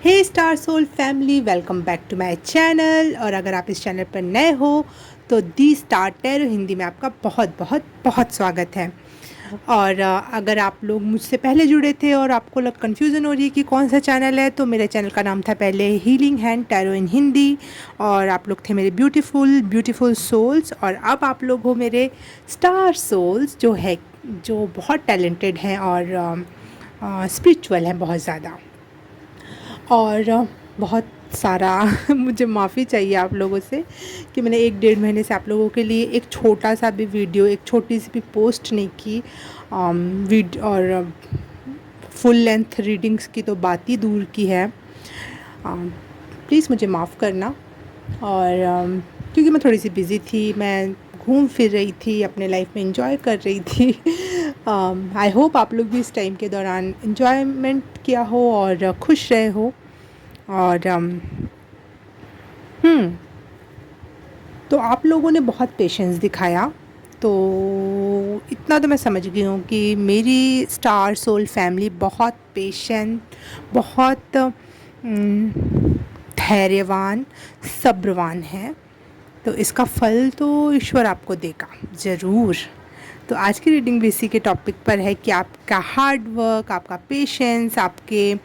Hey star soul family, welcome back to my channel. और अगर आप इस चैनल पर नए हो तो दी स्टार टैरो हिंदी में आपका बहुत बहुत बहुत स्वागत है। और अगर आप लोग मुझसे पहले जुड़े थे और आपको कन्फ्यूज़न हो रही है कि कौन सा चैनल है, तो मेरे चैनल का नाम था पहले हीलिंग हैंड टैरो इन हिंदी, और आप लोग थे मेरे ब्यूटीफुल ब्यूटीफुल सोल्स। और अब आप लोग हो मेरे स्टार सोल्स, जो बहुत टैलेंटेड हैं और स्पिरिचुअल हैं बहुत ज़्यादा। और बहुत सारा मुझे माफ़ी चाहिए आप लोगों से कि मैंने 1 डेढ़ महीने से आप लोगों के लिए एक छोटा सा भी वीडियो, एक छोटी सी भी पोस्ट नहीं की। और फुल लेंथ रीडिंग्स की तो बात ही दूर की है। प्लीज़ मुझे माफ़ करना। और क्योंकि मैं थोड़ी सी बिज़ी थी, मैं घूम फिर रही थी, अपने लाइफ में एंजॉय कर रही थी। आई होप आप लोग भी इस टाइम के दौरान एंजॉयमेंट किया हो और खुश रहे हो। और तो आप लोगों ने बहुत पेशेंस दिखाया, तो इतना तो मैं समझ गई हूँ कि मेरी स्टार सोल फैमिली बहुत पेशेंट, बहुत धैर्यवान, सब्रवान है। तो इसका फल तो ईश्वर आपको देगा ज़रूर। तो आज की रीडिंग भी इसी के टॉपिक पर है कि आपका हार्ड वर्क, आपका पेशेंस, आपके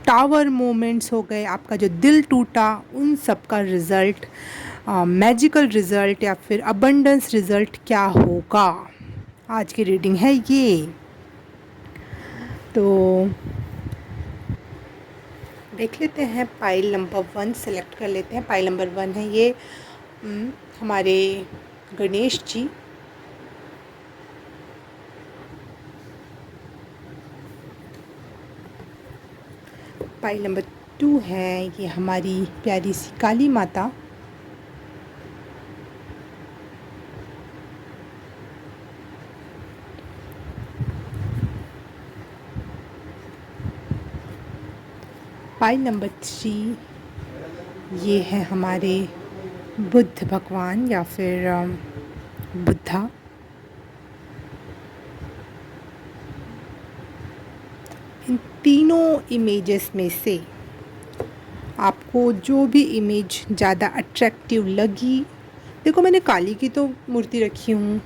टावर मोमेंट्स हो गए, आपका जो दिल टूटा, उन सब का रिज़ल्ट, मैजिकल रिज़ल्ट या फिर अबंडेंस रिज़ल्ट क्या होगा। आज की रीडिंग है ये। तो देख लेते हैं, पाइल नंबर 1 सेलेक्ट कर लेते हैं। पाइल नंबर 1 है ये हमारे गणेश जी। पाइल नंबर 2 है ये हमारी प्यारी सी काली माता। पाइल नंबर 3 ये है हमारे बुद्ध भगवान या फिर बुद्धा। इन तीनों इमेजेस में से आपको जो भी इमेज ज़्यादा अट्रैक्टिव लगी, देखो मैंने काली की तो मूर्ति रखी हूँ,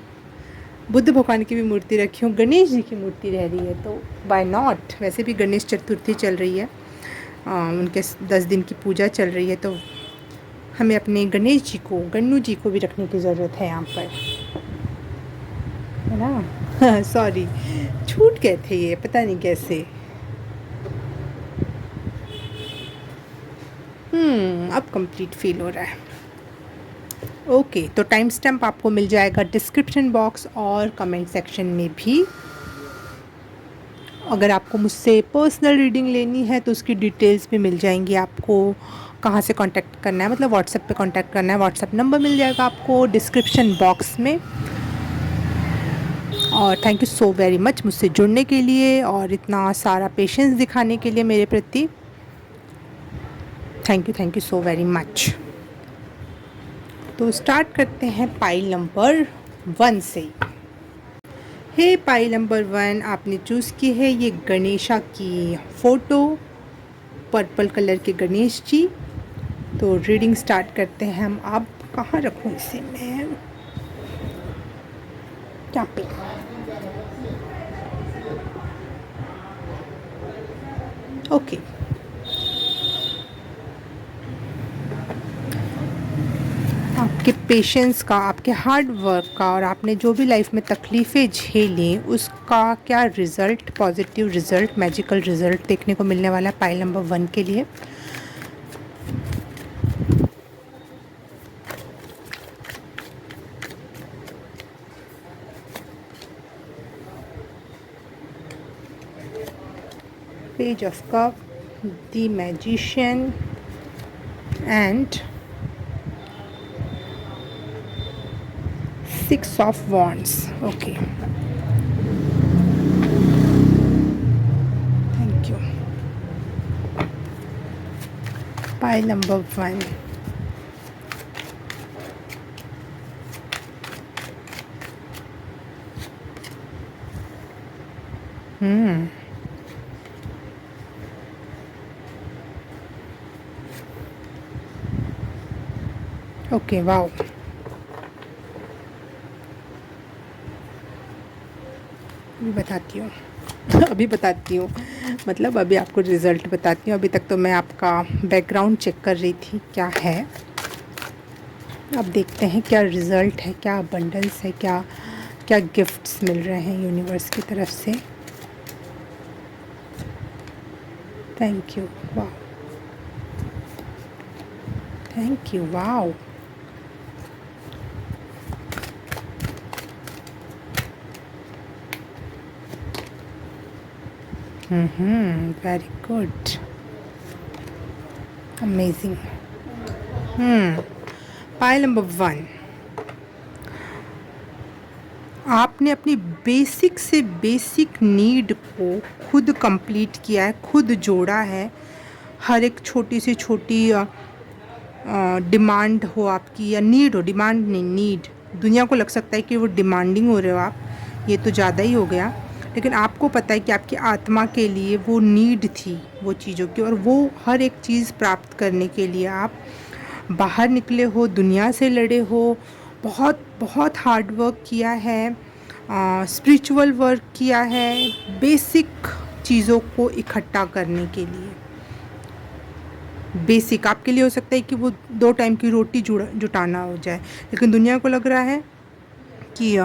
बुद्ध भगवान की भी मूर्ति रखी हूँ, गणेश जी की मूर्ति रह रही है, तो बाय नॉट। वैसे भी गणेश चतुर्थी चल रही है, उनके 10 दिन की पूजा चल रही है, तो हमें अपने गणेश जी को, गन्नू जी को भी रखने की ज़रूरत है यहाँ पर, है ना। सॉरी, छूट गए थे ये, पता नहीं कैसे। अब कंप्लीट फील हो रहा है। ओके, तो टाइम स्टैम्प आपको मिल जाएगा डिस्क्रिप्शन बॉक्स और कमेंट सेक्शन में भी। अगर आपको मुझसे पर्सनल रीडिंग लेनी है तो उसकी डिटेल्स भी मिल जाएंगी आपको। कहाँ से कांटेक्ट करना है, मतलब व्हाट्सएप पे कांटेक्ट करना है, व्हाट्सएप नंबर मिल जाएगा आपको डिस्क्रिप्शन बॉक्स में। और thank you so very much मुझसे जुड़ने के लिए और इतना सारा पेशेंस दिखाने के लिए मेरे प्रति। Thank you so very much. तो स्टार्ट करते हैं पाइल नंबर 1 से। हे पाइल नंबर 1, आपने चूज़ की है ये गणेशा की फ़ोटो, पर्पल कलर के गणेश जी। तो रीडिंग स्टार्ट करते हैं हम। आप कहाँ रखूँ इसे मैं, क्या पे। ओके, आपके पेशेंस का, आपके हार्ड वर्क का और आपने जो भी लाइफ में तकलीफ़ें झेली उसका क्या result, positive result, magical result देखने को मिलने वाला है पाइल नंबर 1 के लिए। Page of cup, the magician and 6 of wands. Okay, thank you. Pile number 1. Okay, wow. अभी बताती हूँ। अभी बताती हूँ, मतलब अभी आपको रिज़ल्ट बताती हूँ। अभी तक तो मैं आपका बैकग्राउंड चेक कर रही थी क्या है। अब देखते हैं क्या रिज़ल्ट है, क्या अबंडेंस है, क्या क्या गिफ्ट्स मिल रहे हैं यूनिवर्स की तरफ से। Thank you, wow. Thank you, wow. Very good, amazing. Pile number 1, आपने अपनी बेसिक से बेसिक नीड को खुद कंप्लीट किया है, खुद जोड़ा है। हर एक छोटी से छोटी डिमांड हो आपकी या नीड हो, डिमांड नहीं नीड। दुनिया को लग सकता है कि वो डिमांडिंग हो रहे हो आप, ये तो ज़्यादा ही हो गया, लेकिन आपको पता है कि आपकी आत्मा के लिए वो नीड थी वो चीज़ों की, और वो हर एक चीज़ प्राप्त करने के लिए आप बाहर निकले हो, दुनिया से लड़े हो, बहुत बहुत हार्ड वर्क किया है, स्पिरिचुअल वर्क किया है, बेसिक चीज़ों को इकट्ठा करने के लिए। बेसिक आपके लिए हो सकता है कि वो 2 टाइम की रोटी जुटाना हो जाए, लेकिन दुनिया को लग रहा है कि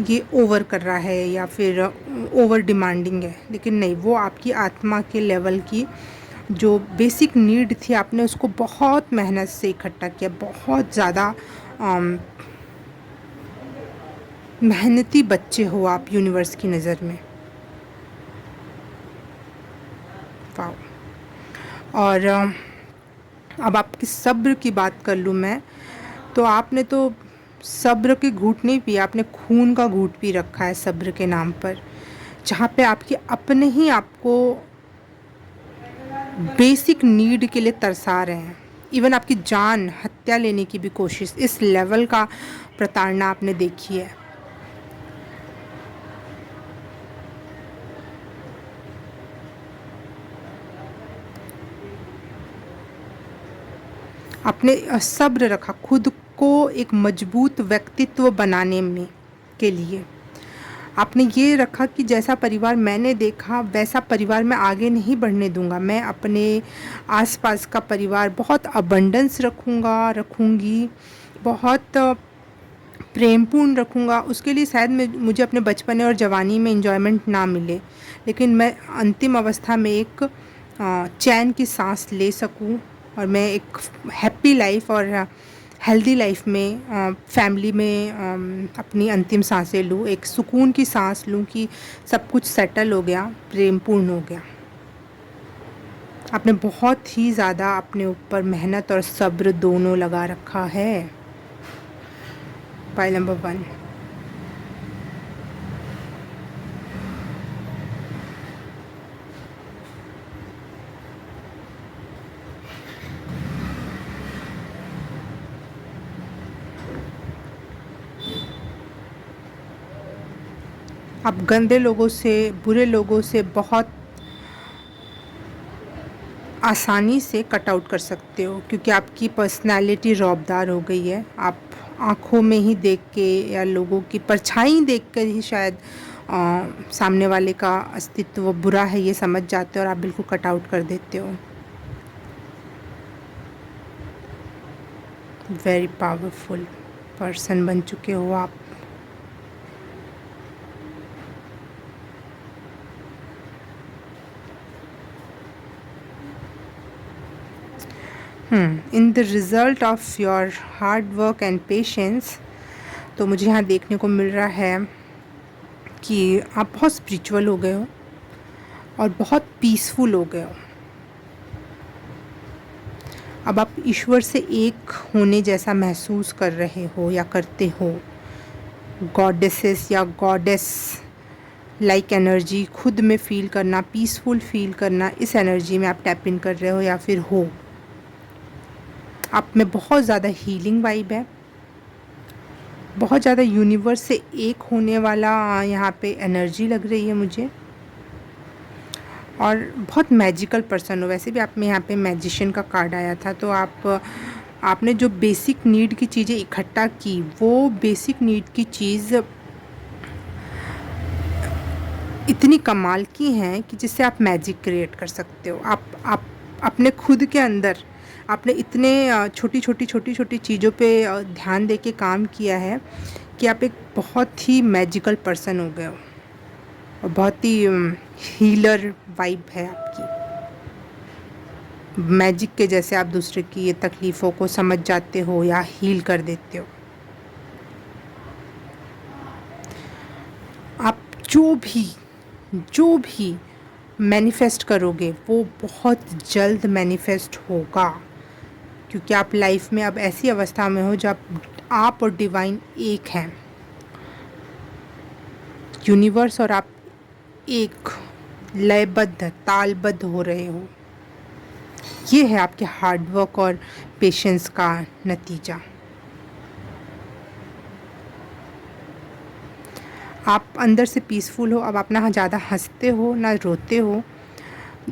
ये ओवर कर रहा है या फिर ओवर डिमांडिंग है, लेकिन नहीं, वो आपकी आत्मा के लेवल की जो बेसिक नीड थी, आपने उसको बहुत मेहनत से इकट्ठा किया। बहुत ज़्यादा मेहनती बच्चे हो आप यूनिवर्स की नज़र में। वाओ। और अब आपकी सब्र की बात कर लूँ मैं, तो आपने तो सब्र के घूँट नहीं पिए, आपने खून का घूँट पी रखा है सब्र के नाम पर, जहाँ पे आपके अपने ही आपको बेसिक नीड के लिए तरसा रहे हैं। इवन आपकी जान हत्या लेने की भी कोशिश, इस लेवल का प्रताड़ना आपने देखी है। आपने सब्र रखा खुद को एक मजबूत व्यक्तित्व बनाने में के लिए। आपने ये रखा कि जैसा परिवार मैंने देखा वैसा परिवार मैं आगे नहीं बढ़ने दूंगा। मैं अपने आसपास का परिवार बहुत अबंडेंस रखूंगी, बहुत प्रेमपूर्ण रखूंगा। उसके लिए शायद मुझे अपने बचपने और जवानी में एंजॉयमेंट ना मिले, लेकिन मैं अंतिम अवस्था में एक चैन की सांस ले सकूं, और मैं एक हैप्पी लाइफ और हेल्दी लाइफ में फैमिली में अपनी अंतिम सांसें लूँ, एक सुकून की सांस लूँ कि सब कुछ सेटल हो गया, प्रेमपूर्ण हो गया। आपने बहुत ही ज़्यादा अपने ऊपर मेहनत और सब्र दोनों लगा रखा है। Pile number 1। आप गंदे लोगों से, बुरे लोगों से बहुत आसानी से कट आउट कर सकते हो, क्योंकि आपकी पर्सनालिटी रौबदार हो गई है। आप आँखों में ही देख के या लोगों की परछाई देख कर ही शायद सामने वाले का अस्तित्व बुरा है ये समझ जाते हो, और आप बिल्कुल कट आउट कर देते हो। वेरी पावरफुल पर्सन बन चुके हो आप। In the result of your hard work and patience, तो मुझे यहाँ देखने को मिल रहा है कि आप बहुत स्पिरिचुअल हो गए हो और बहुत पीसफुल हो गए हो। अब आप ईश्वर से एक होने जैसा महसूस कर रहे हो या करते हो। गॉडेसेस या गॉडेस लाइक एनर्जी खुद में फील करना, पीसफुल फील करना, इस एनर्जी में आप टैप इन कर रहे हो या फिर हो। आप में बहुत ज़्यादा हीलिंग वाइब है, बहुत ज़्यादा यूनिवर्स से एक होने वाला यहाँ पे एनर्जी लग रही है मुझे, और बहुत मैजिकल पर्सन हो। वैसे भी आप में यहाँ पे मैजिशियन का कार्ड आया था, तो आप आपने जो बेसिक नीड की चीज़ें इकट्ठा की, वो बेसिक नीड की चीज़ इतनी कमाल की हैं कि जिससे आप मैजिक क्रिएट कर सकते हो। आप अपने खुद के अंदर आपने इतने छोटी-छोटी चीज़ों पे ध्यान दे के काम किया है कि आप एक बहुत ही मैजिकल पर्सन हो गए हो और बहुत ही हीलर वाइब है आपकी। मैजिक के जैसे आप दूसरे की ये तकलीफ़ों को समझ जाते हो या हील कर देते हो। आप जो भी मैनिफेस्ट करोगे वो बहुत जल्द मैनिफेस्ट होगा, क्योंकि आप लाइफ में अब ऐसी अवस्था में हो जब आप और डिवाइन एक हैं। यूनिवर्स और आप एक लयबद्ध तालबद्ध हो रहे हो। ये है आपके हार्डवर्क और पेशेंस का नतीजा। आप अंदर से पीसफुल हो। अब आप ना ज़्यादा हंसते हो ना रोते हो।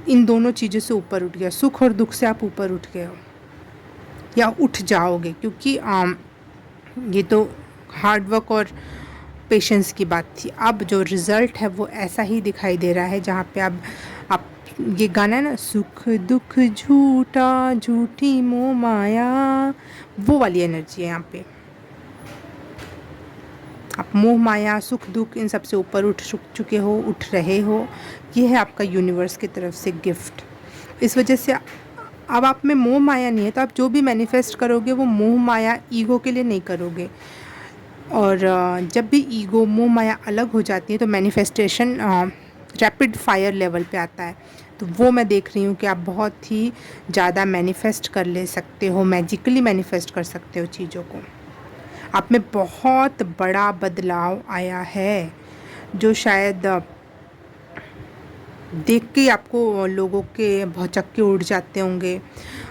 इन दोनों चीज़ों से ऊपर उठ गया, सुख और दुख से आप ऊपर उठ गए हो या उठ जाओगे, क्योंकि ये तो हार्डवर्क और पेशेंस की बात थी। अब जो रिज़ल्ट है वो ऐसा ही दिखाई दे रहा है, जहाँ पे अब आप ये गाना है ना, सुख दुख झूठा झूठी मोह माया, वो वाली एनर्जी है यहाँ पे। आप मोह माया सुख दुख इन सब से ऊपर उठ चुके हो, उठ रहे हो। ये है आपका यूनिवर्स की तरफ से गिफ्ट। इस वजह से अब आप में मोह माया नहीं है, तो आप जो भी मैनिफेस्ट करोगे वो मोह माया ईगो के लिए नहीं करोगे। और जब भी ईगो मोह माया अलग हो जाती है तो मैनिफेस्टेशन रैपिड फायर लेवल पे आता है। तो वो मैं देख रही हूँ कि आप बहुत ही ज़्यादा मैनिफेस्ट कर ले सकते हो, मैजिकली मैनिफेस्ट कर सकते हो चीज़ों को। आप में बहुत बड़ा बदलाव आया है, जो शायद देख के आपको लोगों के भौचक्के उड़ जाते होंगे।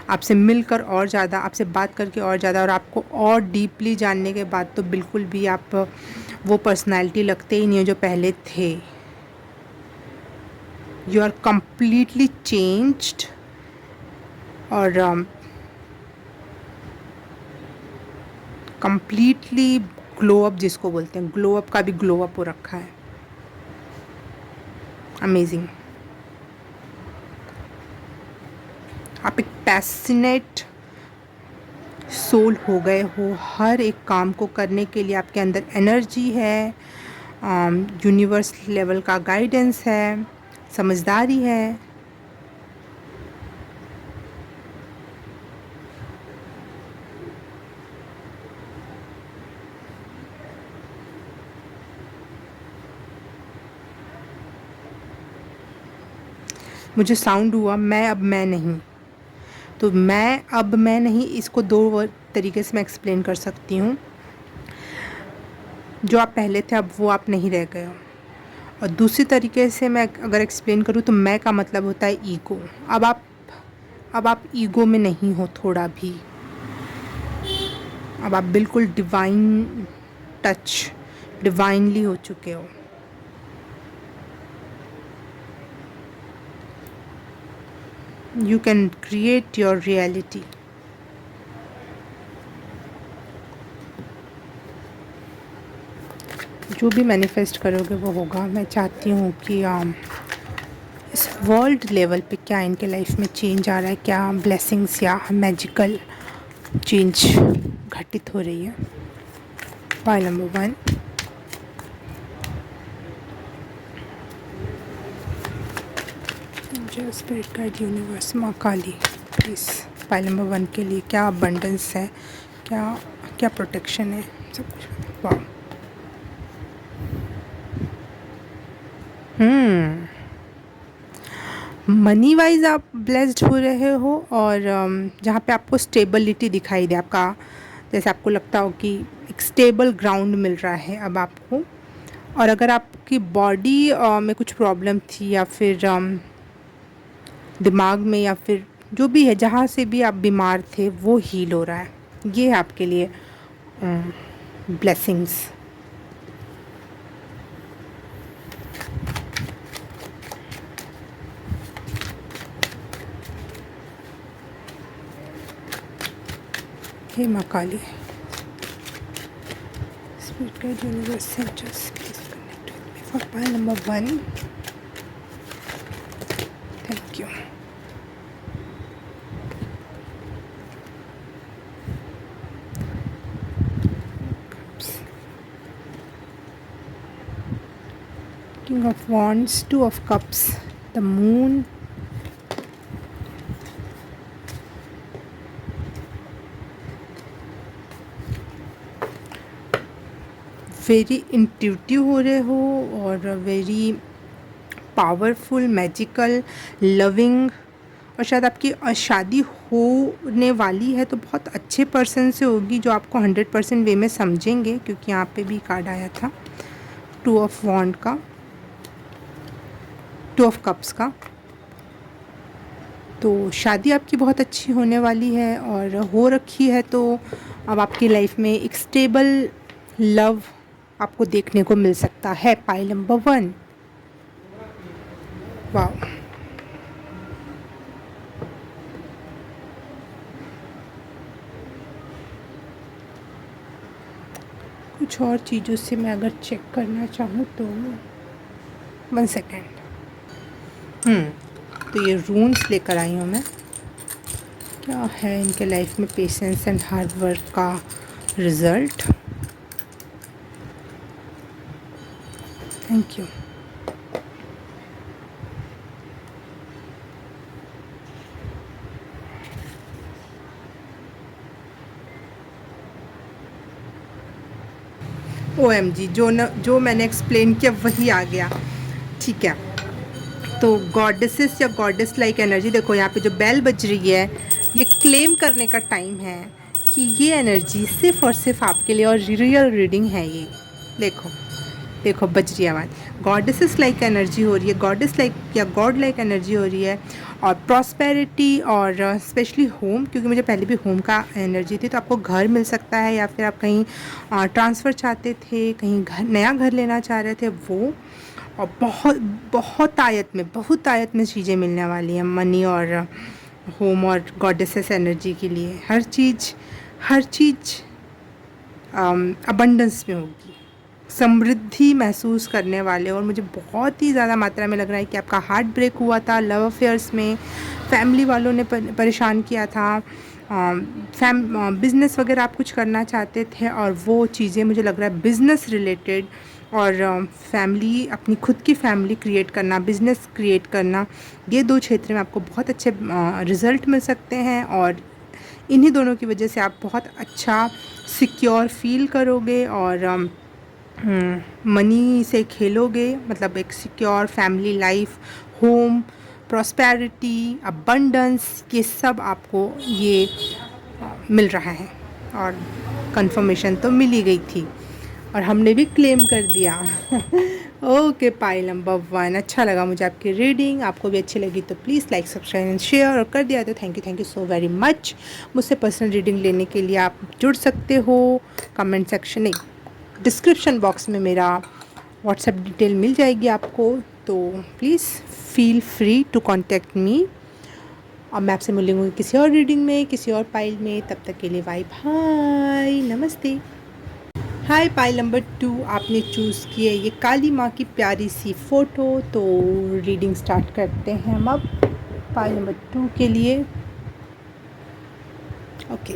आपसे मिलकर और ज़्यादा, आपसे बात करके और ज़्यादा, और आपको और डीपली जानने के बाद तो बिल्कुल भी आप वो पर्सनैलिटी लगते ही नहीं हो जो पहले थे। You are completely changed. और कम्प्लीटली ग्लो अप जिसको बोलते हैं, ग्लो अप का भी ग्लो अप हो रखा है। अमेजिंग। आप एक पैशनेट सोल हो गए हो। हर एक काम को करने के लिए आपके अंदर एनर्जी है, यूनिवर्स लेवल का गाइडेंस है, समझदारी है। मुझे साउंड हुआ मैं नहीं, तो मैं नहीं, इसको दो तरीके से मैं एक्सप्लेन कर सकती हूँ। जो आप पहले थे अब वो आप नहीं रह गए हो। और दूसरी तरीके से मैं अगर एक्सप्लेन करूँ तो मैं का मतलब होता है ईगो। अब आप ईगो में नहीं हो थोड़ा भी। अब आप बिल्कुल डिवाइन टच, डिवाइनली हो चुके हो। You can create your reality. जो भी मैनिफेस्ट करोगे वो होगा। मैं चाहती हूँ कि इस वर्ल्ड लेवल पे क्या इनके लाइफ में चेंज आ रहा है, क्या ब्लेसिंग्स या मैजिकल चेंज घटित हो रही है। Pile number 1, spirit guide universe माँ काली, प्लीज़ पाइल नंबर 1 के लिए क्या अबंडेंस है, क्या प्रोटेक्शन है, सब कुछ। वाह। मनी वाइज आप ब्लेस्ड हो रहे हो, और जहाँ पे आपको स्टेबिलिटी दिखाई दे, आपका जैसे आपको लगता हो कि एक स्टेबल ग्राउंड मिल रहा है अब आपको। और अगर आपकी बॉडी में कुछ प्रॉब्लम थी, या फिर दिमाग में, या फिर जो भी है, जहाँ से भी आप बीमार थे वो हील हो रहा है। ये है आपके लिए ब्लेसिंग्स। हे माँ काली, Spirit guide universe centers, please connect with me for pile number 1. Thank you. Cups. King of Wands, Two of Cups, the Moon, very intuitive हो रहे हो और वेरी पावरफुल, मैजिकल, लविंग, और शायद आपकी शादी होने वाली है तो बहुत अच्छे पर्सन से होगी जो आपको 100% वे में समझेंगे, क्योंकि यहाँ पे भी कार्ड आया था टू ऑफ वॉन्ड का, टू ऑफ कप्स का। तो शादी आपकी बहुत अच्छी होने वाली है और हो रखी है, तो अब आपकी लाइफ में एक स्टेबल लव आपको देखने को मिल सकता है। Pile number 1। वाह, कुछ और चीज़ों से मैं अगर चेक करना चाहूँ तो 1 सेकेंड। तो ये रून्स लेकर आई हूँ मैं। क्या है इनके लाइफ में पेशेंस एंड हार्ड वर्क का रिज़ल्ट। Thank you. OMG, जो मैंने एक्सप्लेन किया वही आ गया। ठीक है, तो गॉडेसेस या गॉडेस लाइक एनर्जी, देखो यहाँ पे जो बेल बज रही है ये क्लेम करने का टाइम है कि ये एनर्जी सिर्फ और सिर्फ आपके लिए और रियल रीडिंग है ये। देखो देखो बज रही है आवाज़, गॉडेसेस लाइक एनर्जी हो रही है, गॉडेस लाइक या गॉड लाइक एनर्जी हो रही है, और प्रॉस्पेरिटी और स्पेशली होम, क्योंकि मुझे पहले भी होम का एनर्जी थी, तो आपको घर मिल सकता है, या फिर आप कहीं ट्रांसफ़र चाहते थे, कहीं घर नया घर लेना चाह रहे थे वो, और बहुत आयत में चीज़ें मिलने वाली हैं मनी और होम और गॉडेसेस एनर्जी के लिए। हर चीज़ अबंडेंस में होगी, समृद्धि महसूस करने वाले। और मुझे बहुत ही ज़्यादा मात्रा में लग रहा है कि आपका हार्ट ब्रेक हुआ था लव अफेयर्स में, फैमिली वालों ने परेशान किया था, बिज़नेस वगैरह आप कुछ करना चाहते थे और वो चीज़ें मुझे लग रहा है बिज़नेस रिलेटेड, और फैमिली, अपनी खुद की फैमिली क्रिएट करना, बिज़नेस क्रिएट करना, ये 2 क्षेत्र में आपको बहुत अच्छे रिज़ल्ट मिल सकते हैं। और इन्हीं दोनों की वजह से आप बहुत अच्छा सिक्योर फील करोगे और मनी से खेलोगे, मतलब एक secure family life, home, prosperity, abundance, ये सब आपको ये मिल रहा है। और कंफर्मेशन तो मिल ही गई थी और हमने भी क्लेम कर दिया। Okay, pile number 1। अच्छा लगा मुझे आपकी रीडिंग, आपको भी अच्छी लगी तो please like, subscribe and share, और कर दिया तो thank you so very much. मुझसे पर्सनल रीडिंग लेने के लिए आप जुड़ सकते हो, कमेंट सेक्शन नहीं, डिस्क्रिप्शन बॉक्स में मेरा व्हाट्सएप डिटेल मिल जाएगी आपको, तो please feel free to contact me. और मैं आपसे मिलूँगी किसी और रीडिंग में, किसी और पाइल में। तब तक के लिए बाय बाय, नमस्ते। हाय, पाइल नंबर 2 आपने चूज़ की है ये काली माँ की प्यारी सी फ़ोटो, तो रीडिंग स्टार्ट करते हैं हम अब पाइल नंबर 2 के लिए। ओके,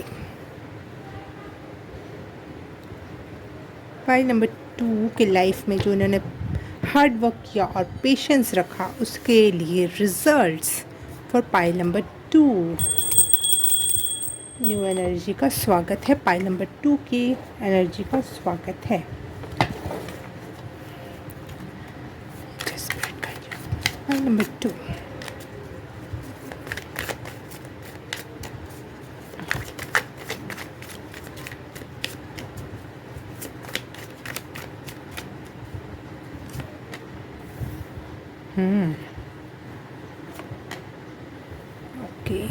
पाइल नंबर 2 के लाइफ में जो इन्होंने हार्ड वर्क किया और पेशेंस रखा, उसके लिए results for pile number 2। New energy का स्वागत है, पाइल नंबर 2 की एनर्जी का स्वागत है। पाइल नंबर 2, ओके,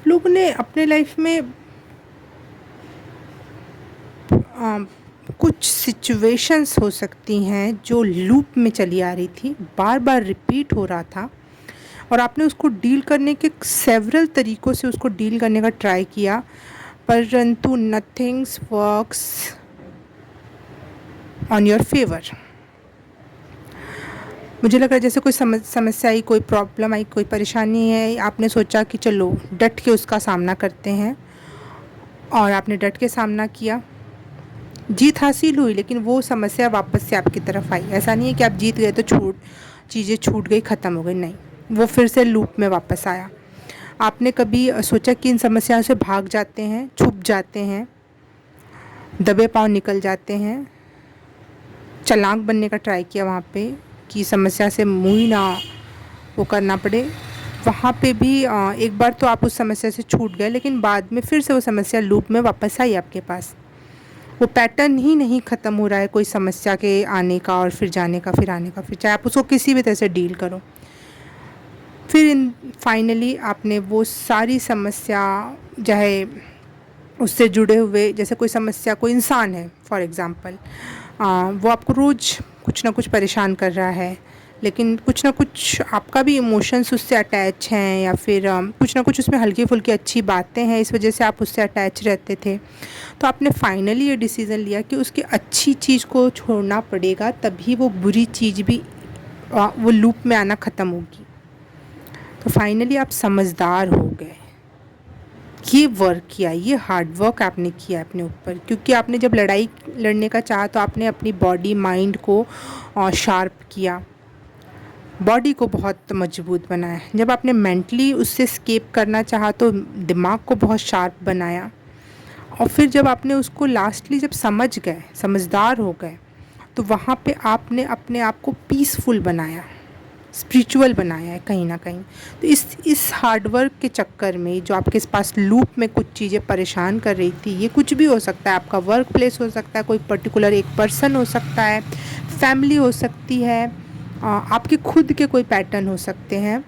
आप लोगों ने अपने लाइफ में कुछ सिचुएशंस हो सकती हैं जो लूप में चली आ रही थी, बार बार रिपीट हो रहा था, और आपने उसको डील करने के सेवरल तरीक़ों से उसको डील करने का ट्राई किया, परंतु nothings works on your favour. मुझे लग रहा है जैसे कोई समस्या आई, कोई प्रॉब्लम आई, कोई परेशानी है, आपने सोचा कि चलो डट के उसका सामना करते हैं, और आपने डट के सामना किया, जीत हासिल हुई, लेकिन वो समस्या वापस से आपकी तरफ आई। ऐसा नहीं है कि आप जीत गए तो चीज़ें छूट गई, ख़त्म हो गई, नहीं, वो फिर से लूप में वापस आया। आपने कभी सोचा कि इन समस्याओं से भाग जाते हैं, छुप जाते हैं, दबे पाँव निकल जाते हैं, चालाक बनने का ट्राई किया वहाँ पे कि समस्या से मुँह ही ना वो करना पड़े। वहाँ पे भी एक बार तो आप उस समस्या से छूट गए, लेकिन बाद में फिर से वो समस्या लूप में वापस आई आपके पास। वो पैटर्न ही नहीं ख़त्म हो रहा है कोई समस्या के आने का और फिर जाने का, फिर आने का, फिर चाहे आप उसको किसी भी तरह से डील करो। फिर फाइनली आपने वो सारी समस्या, चाहे उससे जुड़े हुए, जैसे कोई समस्या, कोई इंसान है फॉर एग्ज़ाम्पल, वो आपको रोज़ कुछ ना कुछ परेशान कर रहा है, लेकिन कुछ ना कुछ आपका भी इमोशंस उससे अटैच हैं, या फिर कुछ ना कुछ उसमें हल्की फुल्की अच्छी बातें हैं, इस वजह से आप उससे अटैच रहते थे। तो आपने फाइनली ये डिसीज़न लिया कि उसकी अच्छी चीज़ को छोड़ना पड़ेगा, तभी वो बुरी चीज़ भी वो लूप में आना ख़त्म होगी। तो फाइनली आप समझदार हो गए, ये वर्क किया, ये हार्ड वर्क आपने किया अपने ऊपर, क्योंकि आपने जब लड़ाई लड़ने का चाहा तो आपने अपनी बॉडी माइंड को शार्प किया, बॉडी को बहुत मजबूत बनाया। जब आपने मेंटली उससे एस्केप करना चाहा तो दिमाग को बहुत शार्प बनाया, और फिर जब आपने उसको लास्टली जब समझ गए, समझदार हो गए, तो वहाँ पे आपने अपने आप को पीसफुल बनाया, स्पिरिचुअल बनाया है कहीं ना कहीं। तो इस हार्ड वर्क के चक्कर में जो आपके पास लूप में कुछ चीज़ें परेशान कर रही थी, ये कुछ भी हो सकता है, आपका वर्क प्लेस हो सकता है, कोई पर्टिकुलर एक पर्सन हो सकता है, फैमिली हो सकती है, आपके खुद के कोई पैटर्न हो सकते हैं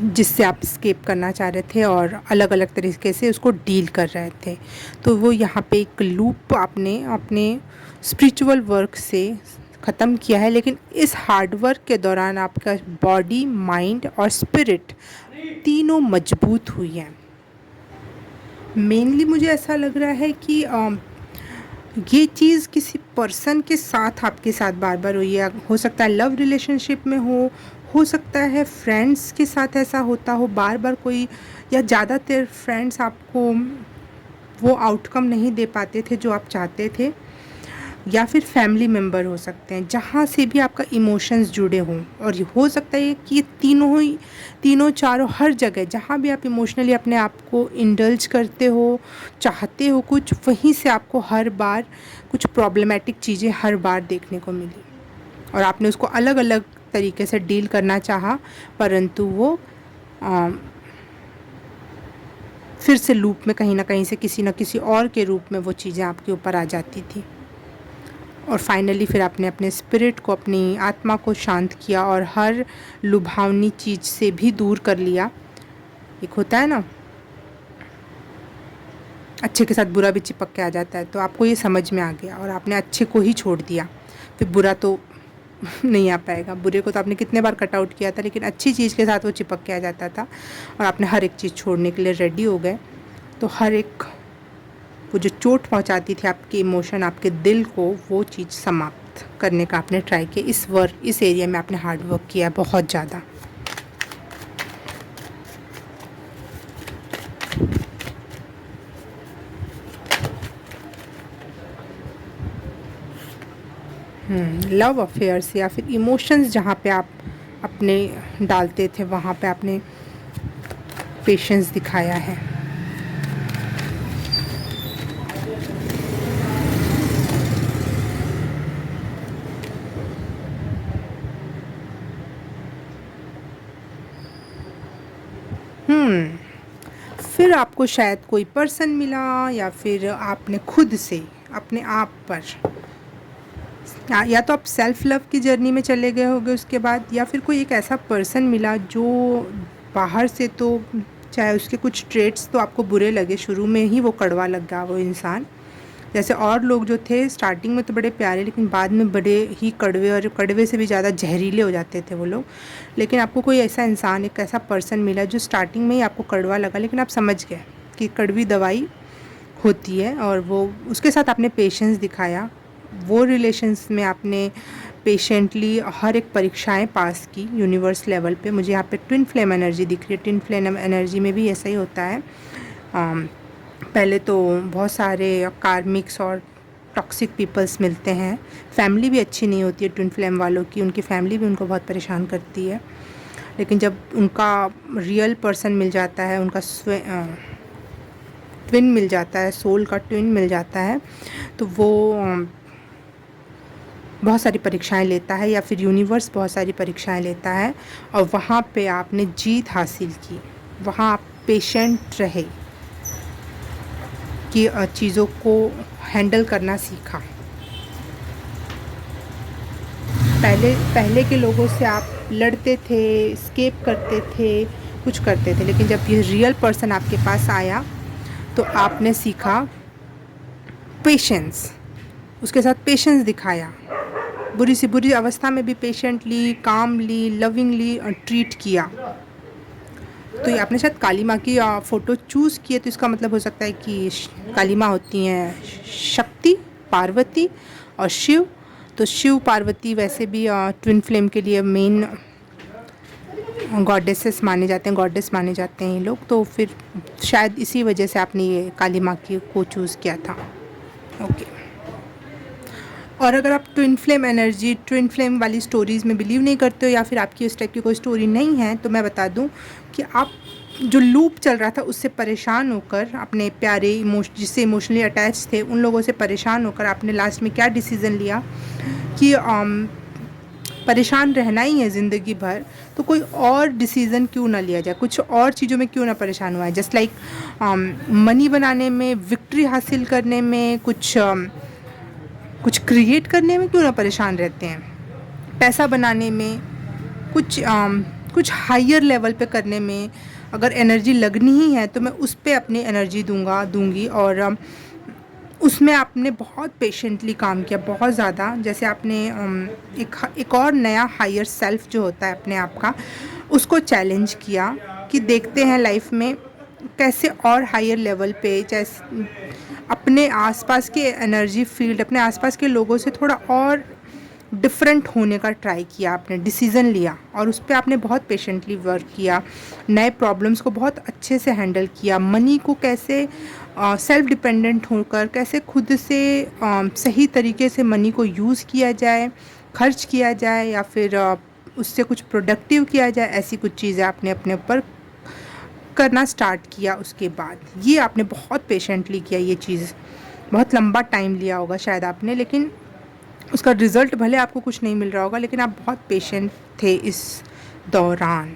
जिससे आप स्केप करना चाह रहे थे और अलग अलग तरीके से उसको डील कर रहे थे। तो वो यहाँ पे एक लूप आपने अपने स्पिरिचुअल वर्क से ख़त्म किया है, लेकिन इस हार्ड वर्क के दौरान आपका बॉडी, माइंड और स्पिरिट तीनों मजबूत हुई हैं। मेनली मुझे ऐसा लग रहा है कि ये चीज़ किसी पर्सन के साथ आपके साथ बार बार हुई है। हो सकता है लव रिलेशनशिप में हो सकता है फ्रेंड्स के साथ ऐसा होता हो बार बार कोई, या ज़्यादातर फ्रेंड्स आपको वो आउटकम नहीं दे पाते थे जो आप चाहते थे, या फिर फैमिली मेम्बर हो सकते हैं, जहाँ से भी आपका इमोशंस जुड़े हों। और ये हो सकता है कि ये तीनों चारों हर जगह जहाँ भी आप इमोशनली अपने आप को इंडल्ज करते हो, चाहते हो कुछ, वहीं से आपको हर बार कुछ प्रॉब्लमेटिक चीज़ें हर बार देखने को मिली, और आपने उसको अलग अलग तरीके से डील करना चाहा, परंतु वो फिर से लूप में कहीं ना कहीं से किसी न किसी और के रूप में वो चीज़ें आपके ऊपर आ जाती थी। और फाइनली फिर आपने अपने स्पिरिट को, अपनी आत्मा को शांत किया और हर लुभावनी चीज़ से भी दूर कर लिया। एक होता है ना, अच्छे के साथ बुरा भी चिपक के आ जाता है, तो आपको ये समझ में आ गया और आपने अच्छे को ही छोड़ दिया। फिर बुरा तो नहीं आ पाएगा, बुरे को तो आपने कितने बार कट आउट किया था, लेकिन अच्छी चीज़ के साथ वो चिपक के आ जाता था, और आपने हर एक चीज़ छोड़ने के लिए रेडी हो गए। तो हर एक वो जो चोट पहुंचाती थी आपके इमोशन, आपके दिल को, वो चीज़ समाप्त करने का आपने ट्राई किया। इस एरिया में आपने हार्ड वर्क किया है बहुत ज़्यादा। लव अफेयर्स या फिर इमोशंस जहाँ पे आप अपने डालते थे, वहाँ पे आपने पेशेंस दिखाया है। फिर आपको शायद कोई पर्सन मिला, या फिर आपने खुद से अपने आप पर, या तो आप सेल्फ लव की जर्नी में चले गए होंगे उसके बाद, या फिर कोई एक ऐसा पर्सन मिला जो बाहर से तो चाहे उसके कुछ ट्रेट्स तो आपको बुरे लगे, शुरू में ही वो कड़वा लग गया वो इंसान। जैसे और लोग जो थे स्टार्टिंग में तो बड़े प्यारे, लेकिन बाद में बड़े ही कड़वे, और कड़वे से भी ज़्यादा जहरीले हो जाते थे वो लोग। लेकिन आपको कोई ऐसा इंसान, एक ऐसा पर्सन मिला जो स्टार्टिंग में ही आपको कड़वा लगा, लेकिन आप समझ गए कि कड़वी दवाई होती है, और वो उसके साथ आपने पेशेंस दिखाया। वो रिलेशंस में आपने पेशेंटली हर एक परीक्षाएं पास की यूनिवर्स लेवल पे। मुझे यहाँ पे ट्विन फ्लेम एनर्जी दिख रही है। ट्विन फ्लेम एनर्जी में भी ऐसा ही होता है। पहले तो बहुत सारे कार्मिक्स और टॉक्सिक पीपल्स मिलते हैं। फैमिली भी अच्छी नहीं होती है ट्विन फ्लेम वालों की, उनकी फैमिली भी उनको बहुत परेशान करती है। लेकिन जब उनका रियल पर्सन मिल जाता है, उनका ट्विन मिल जाता है, सोल का ट्विन मिल जाता है, तो वो बहुत सारी परीक्षाएं लेता है, या फिर यूनिवर्स बहुत सारी परीक्षाएं लेता है, और वहाँ पे आपने जीत हासिल की। वहाँ आप पेशेंट रहे कि चीज़ों को हैंडल करना सीखा। पहले के लोगों से आप लड़ते थे, स्केप करते थे, कुछ करते थे, लेकिन जब ये रियल पर्सन आपके पास आया तो आपने सीखा पेशेंस, उसके साथ पेशेंस दिखाया। बुरी सी बुरी अवस्था में भी पेशेंटली, कामली, लविंगली ट्रीट किया। तो ये आपने शायद काली माँ की फ़ोटो चूज़ की है, तो इसका मतलब हो सकता है कि काली माँ होती हैं शक्ति, पार्वती और शिव। तो शिव पार्वती वैसे भी ट्विन फ्लेम के लिए मेन गॉडेसेस माने जाते हैं, गॉडेस माने जाते हैं ये लोग। तो फिर शायद इसी वजह से आपने ये काली माँ की को चूज़ किया था। ओके। और अगर आप twin flame energy, twin flame वाली स्टोरीज़ में बिलीव नहीं करते हो, या फिर आपकी उस टाइप की कोई स्टोरी नहीं है, तो मैं बता दूं कि आप जो लूप चल रहा था उससे परेशान होकर, अपने प्यारे जिससे इमोशनली अटैच थे उन लोगों से परेशान होकर आपने लास्ट में क्या डिसीज़न लिया कि परेशान रहना ही है ज़िंदगी भर, तो कोई और डिसीज़न क्यों ना लिया जाए, कुछ और चीज़ों में क्यों ना परेशान हुआ है। जस्ट लाइक मनी बनाने में, विक्ट्री हासिल करने में, कुछ क्रिएट करने में क्यों ना परेशान रहते हैं, पैसा बनाने में, कुछ हायर लेवल पे करने में अगर एनर्जी लगनी ही है तो मैं उस पे अपनी एनर्जी दूंगी। और उसमें आपने बहुत पेशेंटली काम किया, बहुत ज़्यादा। जैसे आपने एक और नया हायर सेल्फ जो होता है अपने आप का, उसको चैलेंज किया कि देखते हैं लाइफ में कैसे और हायर लेवल पे, जैसे अपने आसपास के एनर्जी फील्ड, अपने आसपास के लोगों से थोड़ा और डिफरेंट होने का ट्राई किया। आपने डिसीज़न लिया और उस पर आपने बहुत पेशेंटली वर्क किया। नए प्रॉब्लम्स को बहुत अच्छे से हैंडल किया। मनी को कैसे सेल्फ डिपेंडेंट होकर कैसे खुद से सही तरीके से मनी को यूज़ किया जाए, खर्च किया जाए, या फिर उससे कुछ प्रोडक्टिव किया जाए, ऐसी कुछ चीज़ें आपने अपने ऊपर करना स्टार्ट किया। उसके बाद ये आपने बहुत पेशेंटली किया। ये चीज़ बहुत लंबा टाइम लिया होगा शायद आपने, लेकिन उसका रिज़ल्ट भले आपको कुछ नहीं मिल रहा होगा, लेकिन आप बहुत पेशेंट थे इस दौरान।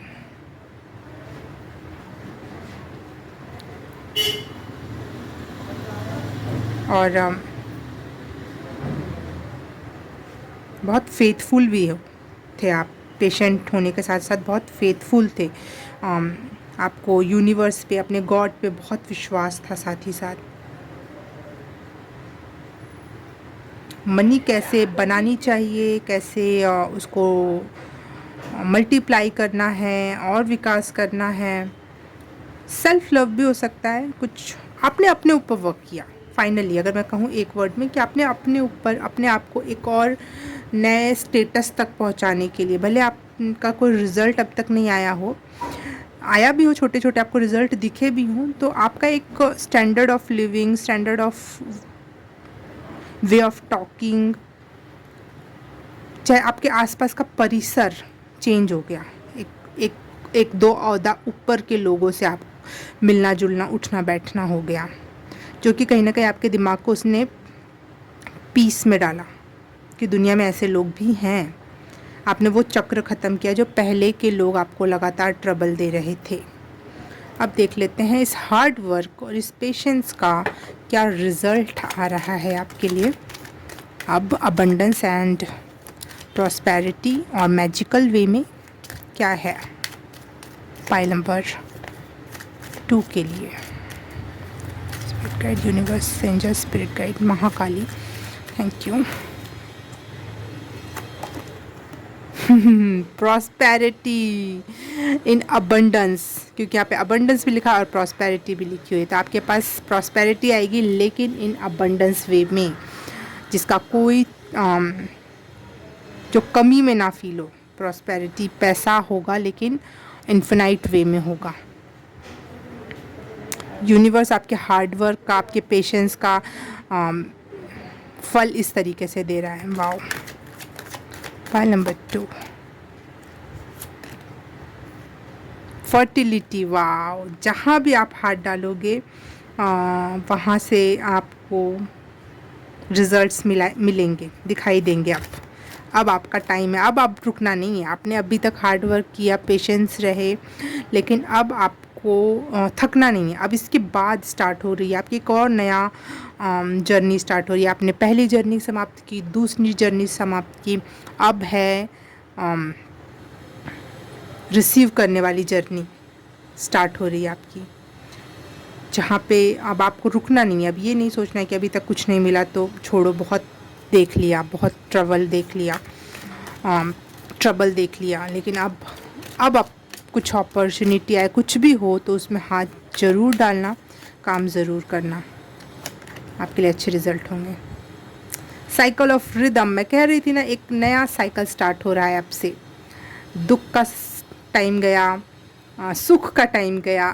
और बहुत फेथफुल भी थे आप। पेशेंट होने के साथ साथ बहुत फेथफुल थे। आपको यूनिवर्स पे, अपने गॉड पे बहुत विश्वास था। साथ ही साथ मनी कैसे बनानी चाहिए, कैसे उसको मल्टीप्लाई करना है और विकास करना है। सेल्फ लव भी हो सकता है। कुछ आपने अपने ऊपर वर्क किया। फाइनली अगर मैं कहूँ एक वर्ड में, कि आपने अपने ऊपर, अपने आप को एक और नए स्टेटस तक पहुंचाने के लिए, भले आपका कोई रिज़ल्ट अब तक नहीं आया हो, आया भी हो, छोटे छोटे आपको रिज़ल्ट दिखे भी हों, तो आपका एक standard of living, standard of way of talking, चाहे आपके आसपास का परिसर चेंज हो गया। एक दो ओहदा ऊपर के लोगों से आप मिलना जुलना, उठना बैठना हो गया, जो कि कहीं ना कहीं आपके दिमाग को उसने पीस में डाला कि दुनिया में ऐसे लोग भी हैं। आपने वो चक्र ख़त्म किया जो पहले के लोग आपको लगातार ट्रबल दे रहे थे। अब देख लेते हैं इस हार्ड वर्क और इस पेशेंस का क्या रिज़ल्ट आ रहा है आपके लिए। अब अबंडेंस एंड प्रॉस्पेरिटी और मैजिकल वे में क्या है। पाइल नंबर 2 के लिए। Spirit guide, universe, angel, spirit guide, Mahakali, thank you. Prosperity in abundance, क्योंकि यहाँ पे अबंडेंस भी लिखा और प्रॉस्पेरिटी भी लिखी हुई है, तो आपके पास प्रॉस्पेरिटी आएगी लेकिन इन अबंडेंस वे में, जिसका कोई जो कमी में ना फील हो। प्रॉस्पेरिटी, पैसा होगा लेकिन इन्फिनाइट वे में होगा। यूनिवर्स आपके हार्डवर्क का, आपके पेशेंस का फल इस तरीके से दे रहा है। Wow. File number 2, fertility. Wow, जहाँ भी आप हाथ डालोगे वहाँ से आपको रिजल्ट्स मिलेंगे, दिखाई देंगे। अब आपका टाइम है, अब आप रुकना नहीं है। आपने अभी तक हार्ड वर्क किया, पेशेंस रहे, लेकिन अब आपको थकना नहीं है। अब इसके बाद स्टार्ट हो रही है आपकी एक और नया जर्नी स्टार्ट हो रही है। आपने पहली जर्नी समाप्त की, दूसरी जर्नी समाप्त की, अब है रिसीव करने वाली जर्नी स्टार्ट हो रही है आपकी, जहाँ पे अब आपको रुकना नहीं है। अब ये नहीं सोचना है कि अभी तक कुछ नहीं मिला तो छोड़ो, बहुत देख लिया, बहुत ट्रबल देख लिया, लेकिन अब कुछ अपॉर्चुनिटी आए, कुछ भी हो तो उसमें हाथ ज़रूर डालना, काम ज़रूर करना, आपके लिए अच्छे रिजल्ट होंगे। साइकिल ऑफ रिदम, मैं कह रही थी ना, एक नया साइकिल स्टार्ट हो रहा है आपसे। दुख का टाइम गया, सुख का टाइम गया,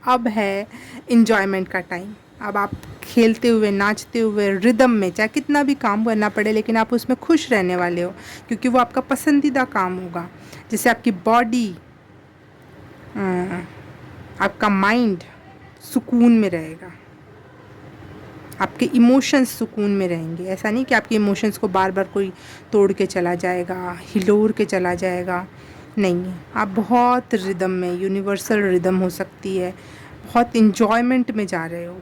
अब है इन्जॉयमेंट का टाइम। अब आप खेलते हुए, नाचते हुए, रिदम में, चाहे कितना भी काम करना पड़े लेकिन आप उसमें खुश रहने वाले हो, क्योंकि वो आपका पसंदीदा काम होगा, जिससे आपकी बॉडी, आपका माइंड सुकून में रहेगा, आपके इमोशंस सुकून में रहेंगे। ऐसा नहीं कि आपके इमोशंस को बार बार कोई तोड़ के चला जाएगा, हिलोर के चला जाएगा, नहीं। आप बहुत रिदम में, यूनिवर्सल रिदम हो सकती है, बहुत इन्जॉयमेंट में जा रहे हो।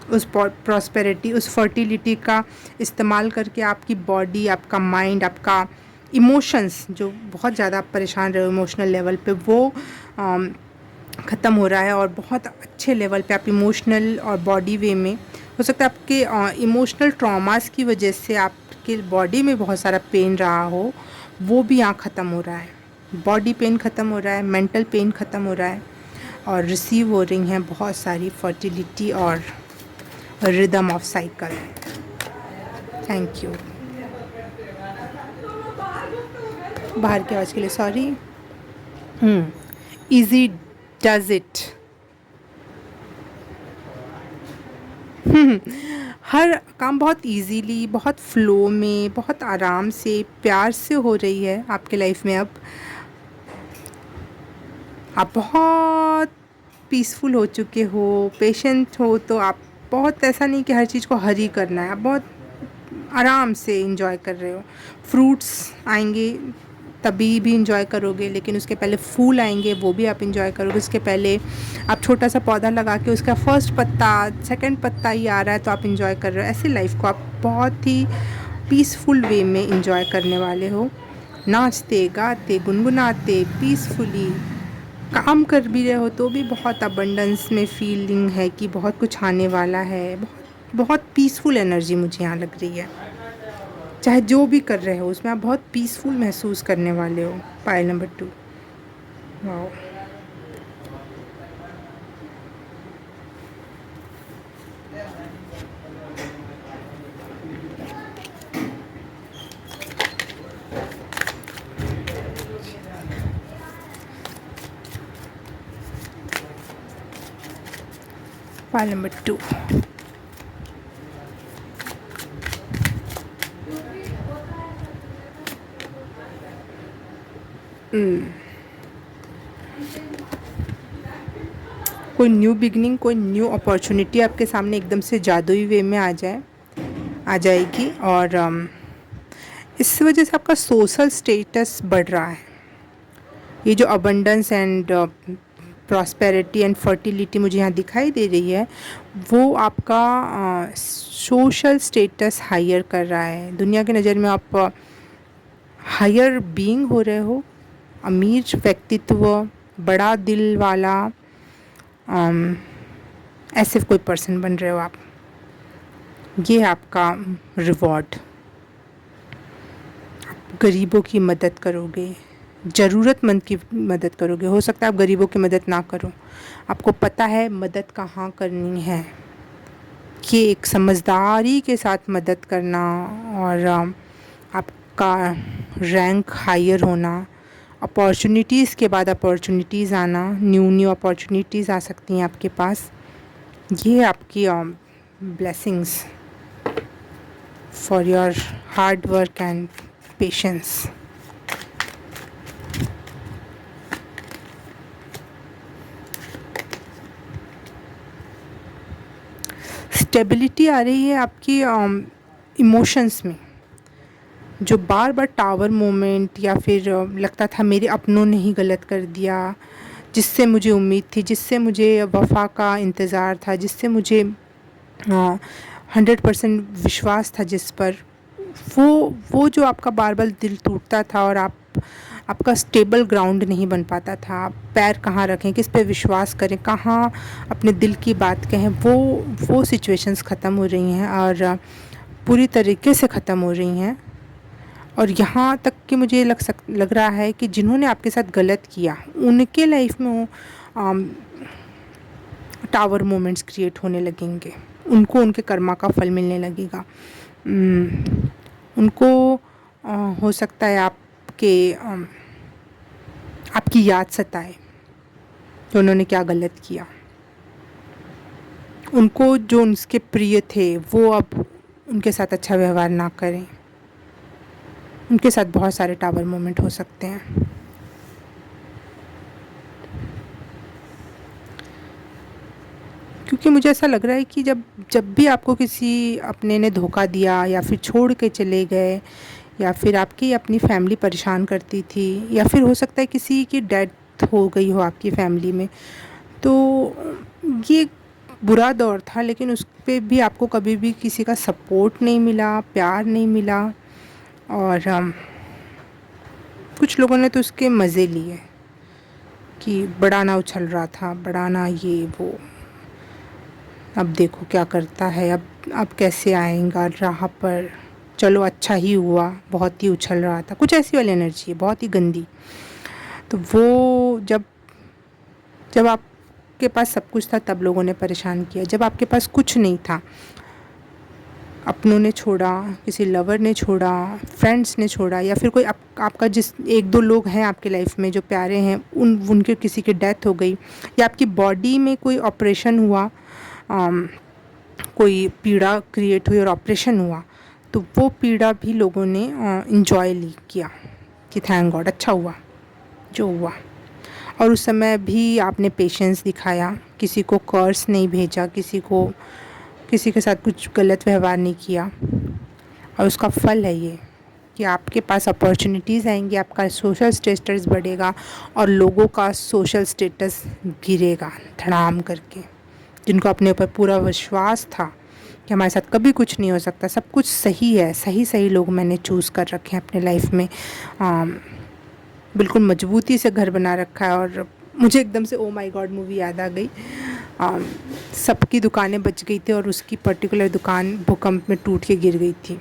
उस प्रॉस्पेरिटी, उस फर्टिलिटी का इस्तेमाल करके आपकी बॉडी, आपका माइंड, आपका इमोशंस, जो बहुत ज़्यादा आप परेशान रहे हो इमोशनल लेवल पे, वो ख़त्म हो रहा है, और बहुत अच्छे लेवल पे आप इमोशनल और बॉडी वे में, हो सकता है आपके इमोशनल ट्रॉमास की वजह से आपके बॉडी में बहुत सारा पेन रहा हो, वो भी यहाँ ख़त्म हो रहा है। बॉडी पेन ख़त्म हो रहा है, मेंटल पेन ख़त्म हो रहा है, और रिसीव हो रही हैं बहुत सारी फर्टिलिटी और rhythm of cycle. Thank you. बाहर की आवाज़ के लिए सॉरी। Easy does it. हर काम बहुत इजीली, बहुत फ्लो में, बहुत आराम से, प्यार से हो रही है आपके लाइफ में। अब आप बहुत पीसफुल हो चुके हो, पेशेंट हो, तो आप बहुत, ऐसा नहीं कि हर चीज़ को हरी करना है, आप बहुत आराम से इंजॉय कर रहे हो। फ्रूट्स आएंगे तभी भी इंजॉय करोगे, लेकिन उसके पहले फूल आएंगे, वो भी आप इंजॉय करोगे। उसके पहले आप छोटा सा पौधा लगा के उसका फर्स्ट पत्ता, सेकंड पत्ता ही आ रहा है तो आप इंजॉय कर रहे हो। ऐसे लाइफ को आप बहुत ही पीसफुल वे में इंजॉय करने वाले हो, नाचते गाते गुनगुनाते पीसफुली काम कर भी रहे हो तो भी बहुत अबंडेंस में फीलिंग है कि बहुत कुछ आने वाला है। बहुत पीसफुल एनर्जी मुझे यहाँ लग रही है। चाहे जो भी कर रहे हो उसमें आप बहुत पीसफुल महसूस करने वाले हो। Pile number 2। Wow. Pile number 2। कोई न्यू बिगनिंग, कोई न्यू अपॉर्चुनिटी आपके सामने एकदम से जादुई वे में आ जाएगी, और इस वजह से आपका सोशल स्टेटस बढ़ रहा है। ये जो abundance and prosperity and fertility मुझे यहाँ दिखाई दे रही है, वो आपका सोशल स्टेटस हायर कर रहा है। दुनिया की नज़र में आप हायर बीइंग हो रहे हो, अमीर व्यक्तित्व, बड़ा दिल वाला, ऐसे कोई पर्सन बन रहे हो आप। ये है आपका रिवॉर्ड। आप गरीबों की मदद करोगे, ज़रूरतमंद की मदद करोगे। हो सकता है आप गरीबों की मदद ना करो, आपको पता है मदद कहाँ करनी है। कि एक समझदारी के साथ मदद करना और आपका रैंक हायर होना, अपॉर्चुनिटीज़ के बाद अपॉर्चुनिटीज़ आना, न्यू न्यू अपॉर्चुनिटीज़ आ सकती हैं आपके पास। ये है आपकी blessings for your hard work and patience. Stability आ रही है आपकी इमोशंस में। जो बार बार टावर मोमेंट या फिर लगता था मेरे अपनों ने ही गलत कर दिया, जिससे मुझे उम्मीद थी, जिससे मुझे वफ़ा का इंतज़ार था, जिससे मुझे 100% विश्वास था जिस पर, वो जो आपका बार बार दिल टूटता था और आपका स्टेबल ग्राउंड नहीं बन पाता था। आप पैर कहाँ रखें, किस पे विश्वास करें, कहाँ अपने दिल की बात कहें, वो सिचुएशंस ख़त्म हो रही हैं और पूरी तरीके से ख़त्म हो रही हैं। और यहाँ तक कि मुझे लग रहा है कि जिन्होंने आपके साथ गलत किया उनके लाइफ में वो टावर मोमेंट्स क्रिएट होने लगेंगे। उनको उनके कर्मा का फल मिलने लगेगा। उनको हो सकता है आपकी याद सताए कि उन्होंने क्या गलत किया। उनको जो उनके प्रिय थे वो अब उनके साथ अच्छा व्यवहार ना करें। उनके साथ बहुत सारे टावर मोमेंट हो सकते हैं। क्योंकि मुझे ऐसा लग रहा है कि जब भी आपको किसी अपने ने धोखा दिया या फिर छोड़ के चले गए या फिर आपकी अपनी फैमिली परेशान करती थी या फिर हो सकता है किसी की डेथ हो गई हो आपकी फैमिली में, तो ये बुरा दौर था। लेकिन उस पे भी आपको कभी भी किसी का सपोर्ट नहीं मिला, प्यार नहीं मिला और कुछ लोगों ने तो उसके मज़े लिए कि बड़ा ना उछल रहा था, बड़ा ना ये वो, अब देखो क्या करता है, अब कैसे आएगा राह पर, चलो अच्छा ही हुआ, बहुत ही उछल रहा था। कुछ ऐसी वाली एनर्जी है, बहुत ही गंदी। तो वो जब आपके पास सब कुछ था तब लोगों ने परेशान किया। जब आपके पास कुछ नहीं था, अपनों ने छोड़ा, किसी लवर ने छोड़ा, फ्रेंड्स ने छोड़ा या फिर कोई आपका जिस एक दो लोग हैं आपके लाइफ में जो प्यारे हैं, उनके किसी की डेथ हो गई या आपकी बॉडी में कोई ऑपरेशन हुआ, कोई पीड़ा क्रिएट हुई और ऑपरेशन हुआ, तो वो पीड़ा भी लोगों ने इंजॉय किया कि थैंक गॉड अच्छा हुआ जो हुआ। और उस समय भी आपने पेशेंस दिखाया, किसी को कर्स नहीं भेजा, किसी के साथ कुछ गलत व्यवहार नहीं किया। और उसका फल है ये कि आपके पास अपॉर्चुनिटीज़ आएंगी, आपका सोशल स्टेटस बढ़ेगा और लोगों का सोशल स्टेटस गिरेगा धड़ाम करके। जिनको अपने ऊपर पूरा विश्वास था कि हमारे साथ कभी कुछ नहीं हो सकता, सब कुछ सही है, सही लोग मैंने चूज़ कर रखे हैं अपने लाइफ में, बिल्कुल मजबूती से घर बना रखा है। और मुझे एकदम से ओ माय गॉड मूवी याद आ गई। सबकी दुकानें बच गई थी और उसकी पर्टिकुलर दुकान भूकंप में टूट के गिर गई थी।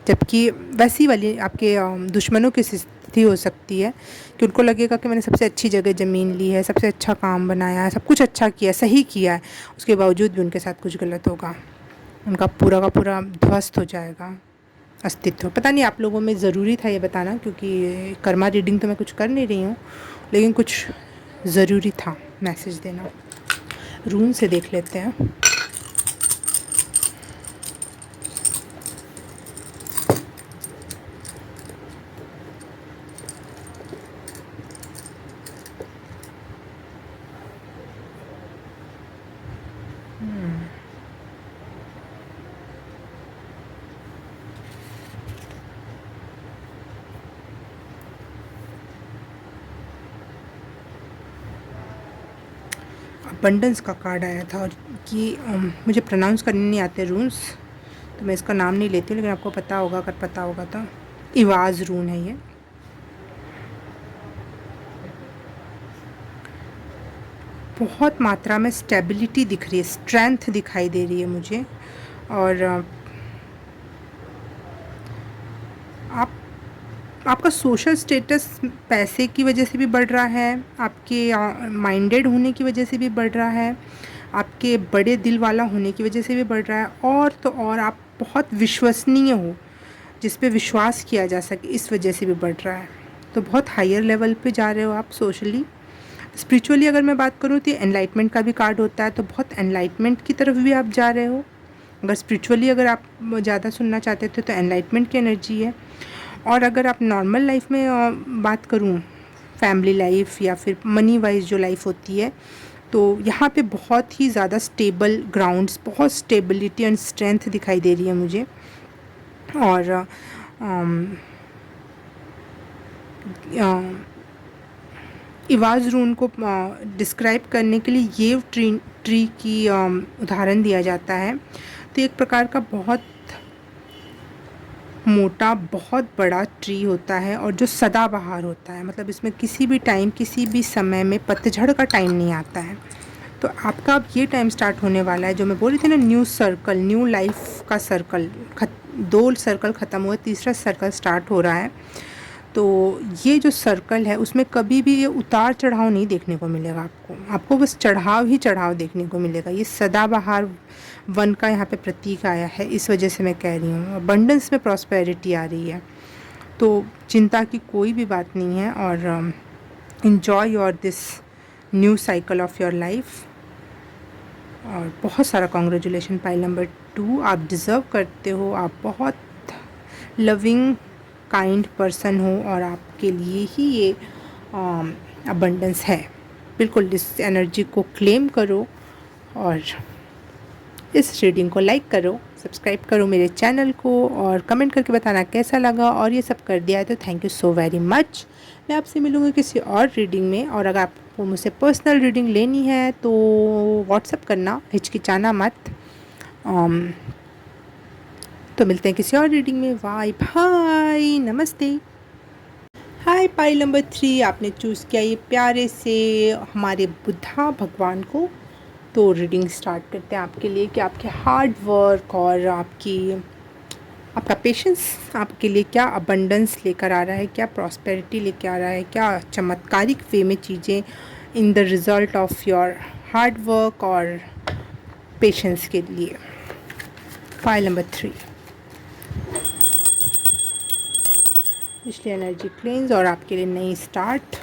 जबकि वैसी वाली आपके दुश्मनों की स्थिति हो सकती है कि उनको लगेगा कि मैंने सबसे अच्छी जगह ज़मीन ली है, सबसे अच्छा काम बनाया है, सब कुछ अच्छा किया, सही किया है, उसके बावजूद भी उनके साथ कुछ गलत होगा, उनका पूरा का पूरा ध्वस्त हो जाएगा अस्तित्व। पता नहीं आप लोगों में ज़रूरी था ये बताना, क्योंकि कर्मा रीडिंग तो मैं कुछ कर नहीं रही हूँ, लेकिन कुछ ज़रूरी था मैसेज देना। रून से देख लेते हैं। अबंडेंस का कार्ड आया था और कि मुझे प्रोनाउंस करने नहीं आते रून्स, तो मैं इसका नाम नहीं लेती हूँ, लेकिन आपको पता होगा, अगर पता होगा तो। इवाज़ रून है ये। बहुत मात्रा में स्टेबिलिटी दिख रही है, स्ट्रेंथ दिखाई दे रही है मुझे। और आप आपका सोशल स्टेटस पैसे की वजह से भी बढ़ रहा है, आपके माइंडेड होने की वजह से भी बढ़ रहा है, आपके बड़े दिल वाला होने की वजह से भी बढ़ रहा है, और तो और आप बहुत विश्वसनीय हो, जिस पे विश्वास किया जा सके, इस वजह से भी बढ़ रहा है। तो बहुत हायर लेवल पे जा रहे हो आप सोशली। स्पिरिचुअली अगर मैं बात करूँ तो एनलाइटमेंट का भी कार्ड होता है, तो बहुत एनलाइटमेंट की तरफ भी आप जा रहे हो। अगर स्पिरिचुअली अगर आप ज़्यादा सुनना चाहते थे तो एनलाइटमेंट की एनर्जी है। और अगर आप नॉर्मल लाइफ में बात करूँ, फैमिली लाइफ या फिर मनी वाइज जो लाइफ होती है, तो यहाँ पे बहुत ही ज़्यादा स्टेबल ग्राउंड्स, बहुत स्टेबिलिटी एंड स्ट्रेंथ दिखाई दे रही है मुझे। और इवाज़ रून को डिस्क्राइब करने के लिए ये ट्री की उदाहरण दिया जाता है। तो एक प्रकार का बहुत मोटा, बहुत बड़ा ट्री होता है, और जो सदाबहार होता है, मतलब इसमें किसी भी टाइम, किसी भी समय में पतझड़ का टाइम नहीं आता है। तो आपका अब ये टाइम स्टार्ट होने वाला है, जो मैं बोल रही थी ना, न्यू सर्कल, न्यू लाइफ का सर्कल, 2 सर्कल ख़त्म हुए, तीसरा सर्कल स्टार्ट हो रहा है। तो ये जो सर्कल है उसमें कभी भी ये उतार चढ़ाव नहीं देखने को मिलेगा आपको बस चढ़ाव ही चढ़ाव देखने को मिलेगा। ये सदाबहार वन का यहाँ पे प्रतीक आया है, इस वजह से मैं कह रही हूँ। अबंडेंस में प्रॉस्पेरिटी आ रही है, तो चिंता की कोई भी बात नहीं है। और enjoy your this new cycle of your life. और बहुत सारा कॉन्ग्रेचुलेशन पाइल नंबर 2, आप डिज़र्व करते हो, आप बहुत लविंग काइंड पर्सन हो, और आपके लिए ही ये अबंडेंस है। बिल्कुल इस एनर्जी को क्लेम करो, और इस रीडिंग को लाइक करो, सब्सक्राइब करो मेरे चैनल को, और कमेंट करके बताना कैसा लगा। और ये सब कर दिया है तो thank you so very much. मैं आपसे मिलूँगी किसी और रीडिंग में। और अगर आपको मुझसे पर्सनल रीडिंग लेनी है तो व्हाट्सअप करना, हिचकिचाना मत। तो मिलते हैं किसी और रीडिंग में। बाय बाय, नमस्ते। हाय पाइल नंबर 3, आपने चूज़ किया ये प्यारे से हमारे बुद्धा भगवान को। तो रीडिंग स्टार्ट करते हैं आपके लिए कि आपके हार्ड वर्क और आपका पेशेंस आपके लिए क्या अबंडेंस लेकर आ रहा है, क्या प्रॉस्पेरिटी लेकर आ रहा है, क्या चमत्कारिक वे में चीज़ें in the result of your hard work और पेशेंस के लिए। फाइल नंबर 3, पिछली एनर्जी क्लींस और आपके लिए नई start.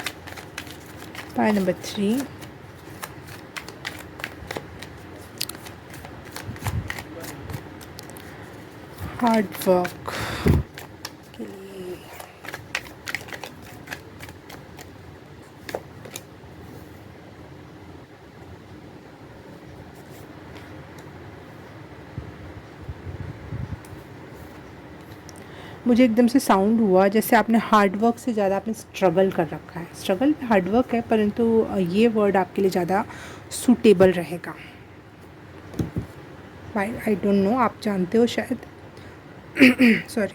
File number 3, hard work के लिए। मुझे एकदम से साउंड हुआ जैसे आपने हार्ड वर्क से ज़्यादा आपने स्ट्रगल कर रखा है। स्ट्रगल भी हार्ड वर्क है, परंतु ये वर्ड आपके लिए ज़्यादा सूटेबल रहेगा। आई डोंट नो, आप जानते हो शायद। सॉरी।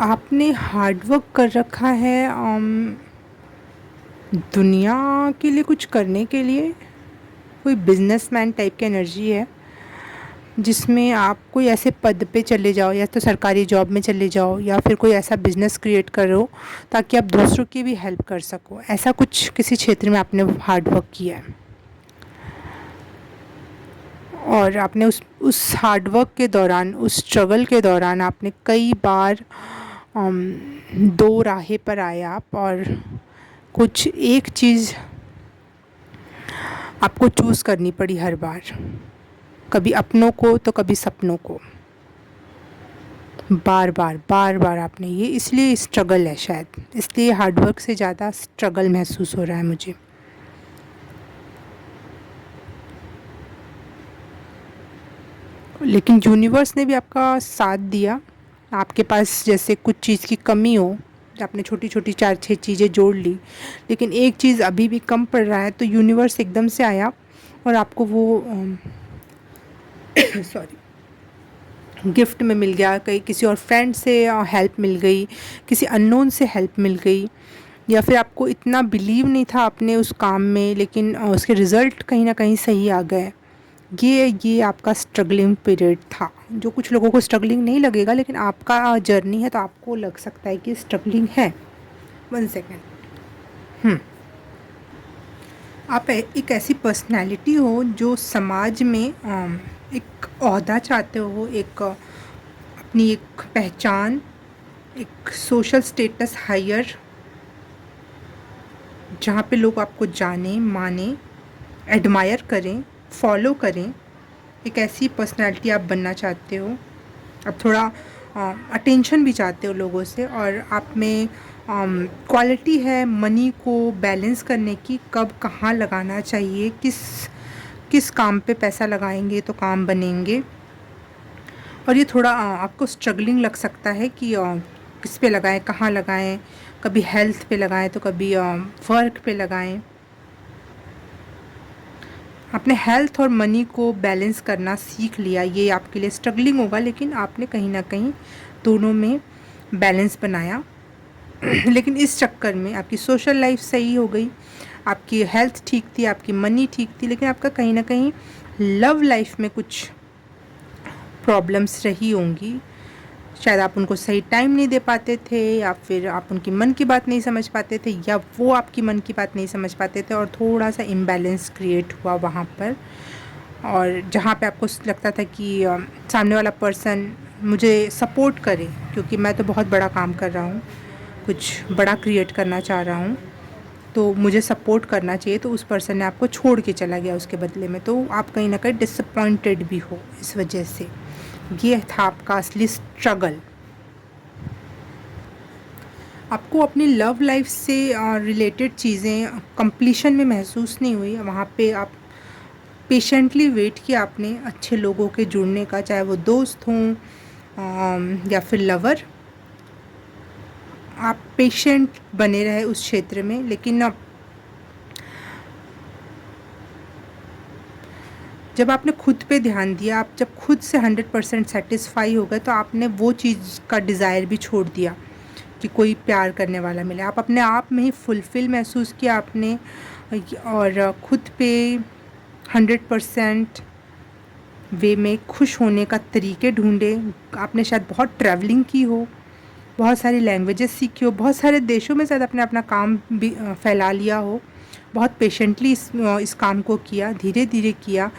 आपने हार्ड वर्क कर रखा है दुनिया के लिए, कुछ करने के लिए। कोई बिजनेसमैन टाइप की एनर्जी है, जिसमें आप कोई ऐसे पद पे चले जाओ, या तो सरकारी जॉब में चले जाओ, या फिर कोई ऐसा बिज़नेस क्रिएट करो ताकि आप दूसरों की भी हेल्प कर सको। ऐसा कुछ किसी क्षेत्र में आपने हार्ड वर्क किया है, और आपने उस हार्ड वर्क के दौरान, उस स्ट्रगल के दौरान आपने कई बार 2 राहें पर आए आप, और कुछ एक चीज़ आपको चूज़ करनी पड़ी हर बार, कभी अपनों को तो कभी सपनों को। बार बार बार बार आपने ये, इसलिए स्ट्रगल है शायद, इसलिए हार्डवर्क से ज़्यादा स्ट्रगल महसूस हो रहा है मुझे। लेकिन यूनिवर्स ने भी आपका साथ दिया। आपके पास जैसे कुछ चीज़ की कमी हो, आपने छोटी छोटी 4-6 चीज़ें जोड़ ली, लेकिन एक चीज़ अभी भी कम पड़ रहा है, तो यूनिवर्स एकदम से आया और आपको वो सॉरी गिफ्ट में मिल गया। कहीं किसी और फ्रेंड से हेल्प मिल गई, किसी अननोन से हेल्प मिल गई, या फिर आपको इतना बिलीव नहीं था अपने उस काम में, लेकिन उसके रिज़ल्ट कहीं ना कहीं सही आ गए। ये आपका स्ट्रगलिंग पीरियड था, जो कुछ लोगों को स्ट्रगलिंग नहीं लगेगा, लेकिन आपका जर्नी है तो आपको लग सकता है कि स्ट्रगलिंग है। 1 सेकेंड। आप एक ऐसी पर्सनैलिटी हो जो समाज में एक ओहदा चाहते हो, एक अपनी एक पहचान, एक सोशल स्टेटस हायर, जहाँ पे लोग आपको जाने माने, एडमायर करें, फॉलो करें। एक ऐसी पर्सनैलिटी आप बनना चाहते हो। आप थोड़ा अटेंशन भी चाहते हो लोगों से, और आप में क्वालिटी है मनी को बैलेंस करने की, कब कहाँ लगाना चाहिए, किस किस काम पे पैसा लगाएंगे तो काम बनेंगे। और ये थोड़ा आपको स्ट्रगलिंग लग सकता है कि किस पे लगाएं, कहाँ लगाएं, कभी हेल्थ पे लगाएं तो कभी वर्क पे लगाएं। आपने हेल्थ और मनी को बैलेंस करना सीख लिया, ये आपके लिए स्ट्रगलिंग होगा, लेकिन आपने कहीं ना कहीं दोनों में बैलेंस बनाया। लेकिन इस चक्कर में आपकी सोशल लाइफ सही हो गई, आपकी हेल्थ ठीक थी, आपकी मनी ठीक थी, लेकिन आपका कहीं ना कहीं लव लाइफ में कुछ प्रॉब्लम्स रही होंगी। शायद आप उनको सही टाइम नहीं दे पाते थे, या फिर आप उनकी मन की बात नहीं समझ पाते थे, या वो आपकी मन की बात नहीं समझ पाते थे, और थोड़ा सा इम्बैलेंस क्रिएट हुआ वहाँ पर। और जहाँ पे आपको लगता था कि सामने वाला पर्सन मुझे सपोर्ट करे, क्योंकि मैं तो बहुत बड़ा काम कर रहा हूँ, कुछ बड़ा क्रिएट करना चाह रहा हूँ, तो मुझे सपोर्ट करना चाहिए, तो उस पर्सन ने आपको छोड़ के चला गया उसके बदले में, तो आप कहीं ना कहीं डिसअपॉइंटेड भी हो इस वजह से। ये था आपका असली स्ट्रगल। आपको अपनी लव लाइफ से रिलेटेड चीज़ें कंप्लीशन में महसूस नहीं हुई, वहाँ पे आप पेशेंटली वेट किया आपने अच्छे लोगों के जुड़ने का, चाहे वो दोस्त हों या फिर लवर। आप पेशेंट बने रहे उस क्षेत्र में, लेकिन जब आपने खुद पे ध्यान दिया, आप जब खुद से 100% सेटिस्फाई हो गए, तो आपने वो चीज़ का डिज़ायर भी छोड़ दिया कि कोई प्यार करने वाला मिले। आप अपने आप में ही फुलफ़िल महसूस किया आपने, और खुद पे 100% वे में खुश होने का तरीके ढूंढे। आपने शायद बहुत ट्रैवलिंग की हो, बहुत सारी लैंग्वेजेस सीखी हो, बहुत सारे देशों में शायद आपने अपना काम भी फैला लिया हो। बहुत पेशेंटली इस काम को किया, धीरे धीरे किया,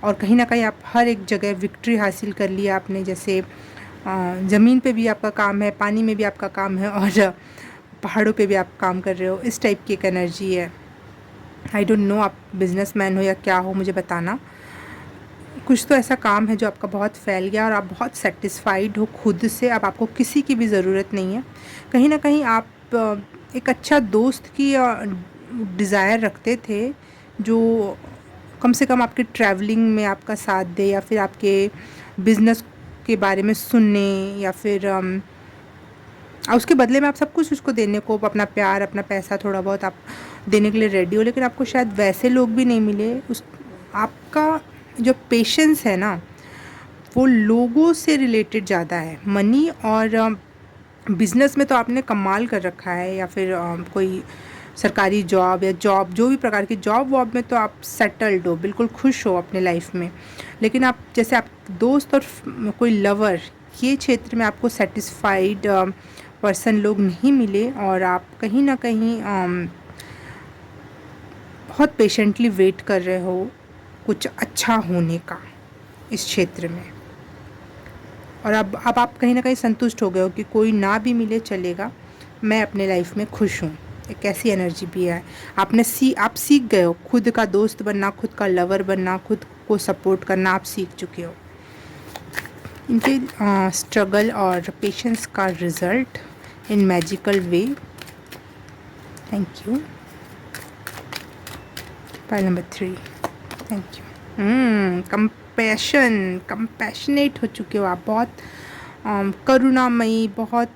और कहीं ना कहीं आप हर एक जगह विक्ट्री हासिल कर लिया आपने। जैसे ज़मीन पे भी आपका काम है, पानी में भी आपका काम है, और पहाड़ों पे भी आप काम कर रहे हो। इस टाइप की एक एनर्जी है। आई डोंट नो आप बिजनेसमैन हो या क्या हो, मुझे बताना। कुछ तो ऐसा काम है जो आपका बहुत फैल गया, और आप बहुत सेटिस्फाइड हो खुद से। अब आपको किसी की भी ज़रूरत नहीं है। कहीं ना कहीं आप एक अच्छा दोस्त की डिज़ायर रखते थे, जो कम से कम आपके ट्रैवलिंग में आपका साथ दे, या फिर आपके बिज़नेस के बारे में सुनने, या फिर उसके बदले में आप सब कुछ उसको देने को, अपना प्यार, अपना पैसा थोड़ा बहुत आप देने के लिए रेडी हो। लेकिन आपको शायद वैसे लोग भी नहीं मिले। उस आपका जो पेशेंस है ना, वो लोगों से रिलेटेड ज़्यादा है। मनी और बिज़नेस में तो आपने कमाल कर रखा है, या फिर कोई सरकारी जॉब या जॉब, जो भी प्रकार की जॉब वॉब में तो आप सेटल्ड हो, बिल्कुल खुश हो अपने लाइफ में। लेकिन आप जैसे आप दोस्त और कोई लवर, ये क्षेत्र में आपको सेटिस्फाइड पर्सन लोग नहीं मिले, और आप कहीं ना कहीं बहुत पेशेंटली वेट कर रहे हो कुछ अच्छा होने का इस क्षेत्र में। और अब आप कहीं ना कहीं संतुष्ट हो गए हो कि कोई ना भी मिले चलेगा, मैं अपने लाइफ में खुश हूँ। एक ऐसी एनर्जी भी है। आप सीख गए हो खुद का दोस्त बनना, खुद का लवर बनना, खुद को सपोर्ट करना, आप सीख चुके हो। इनके स्ट्रगल और पेशेंस का result in magical way. Thank you. Pile number 3, thank you. Compassionate हो चुके हो आप, बहुत करुणामयी, बहुत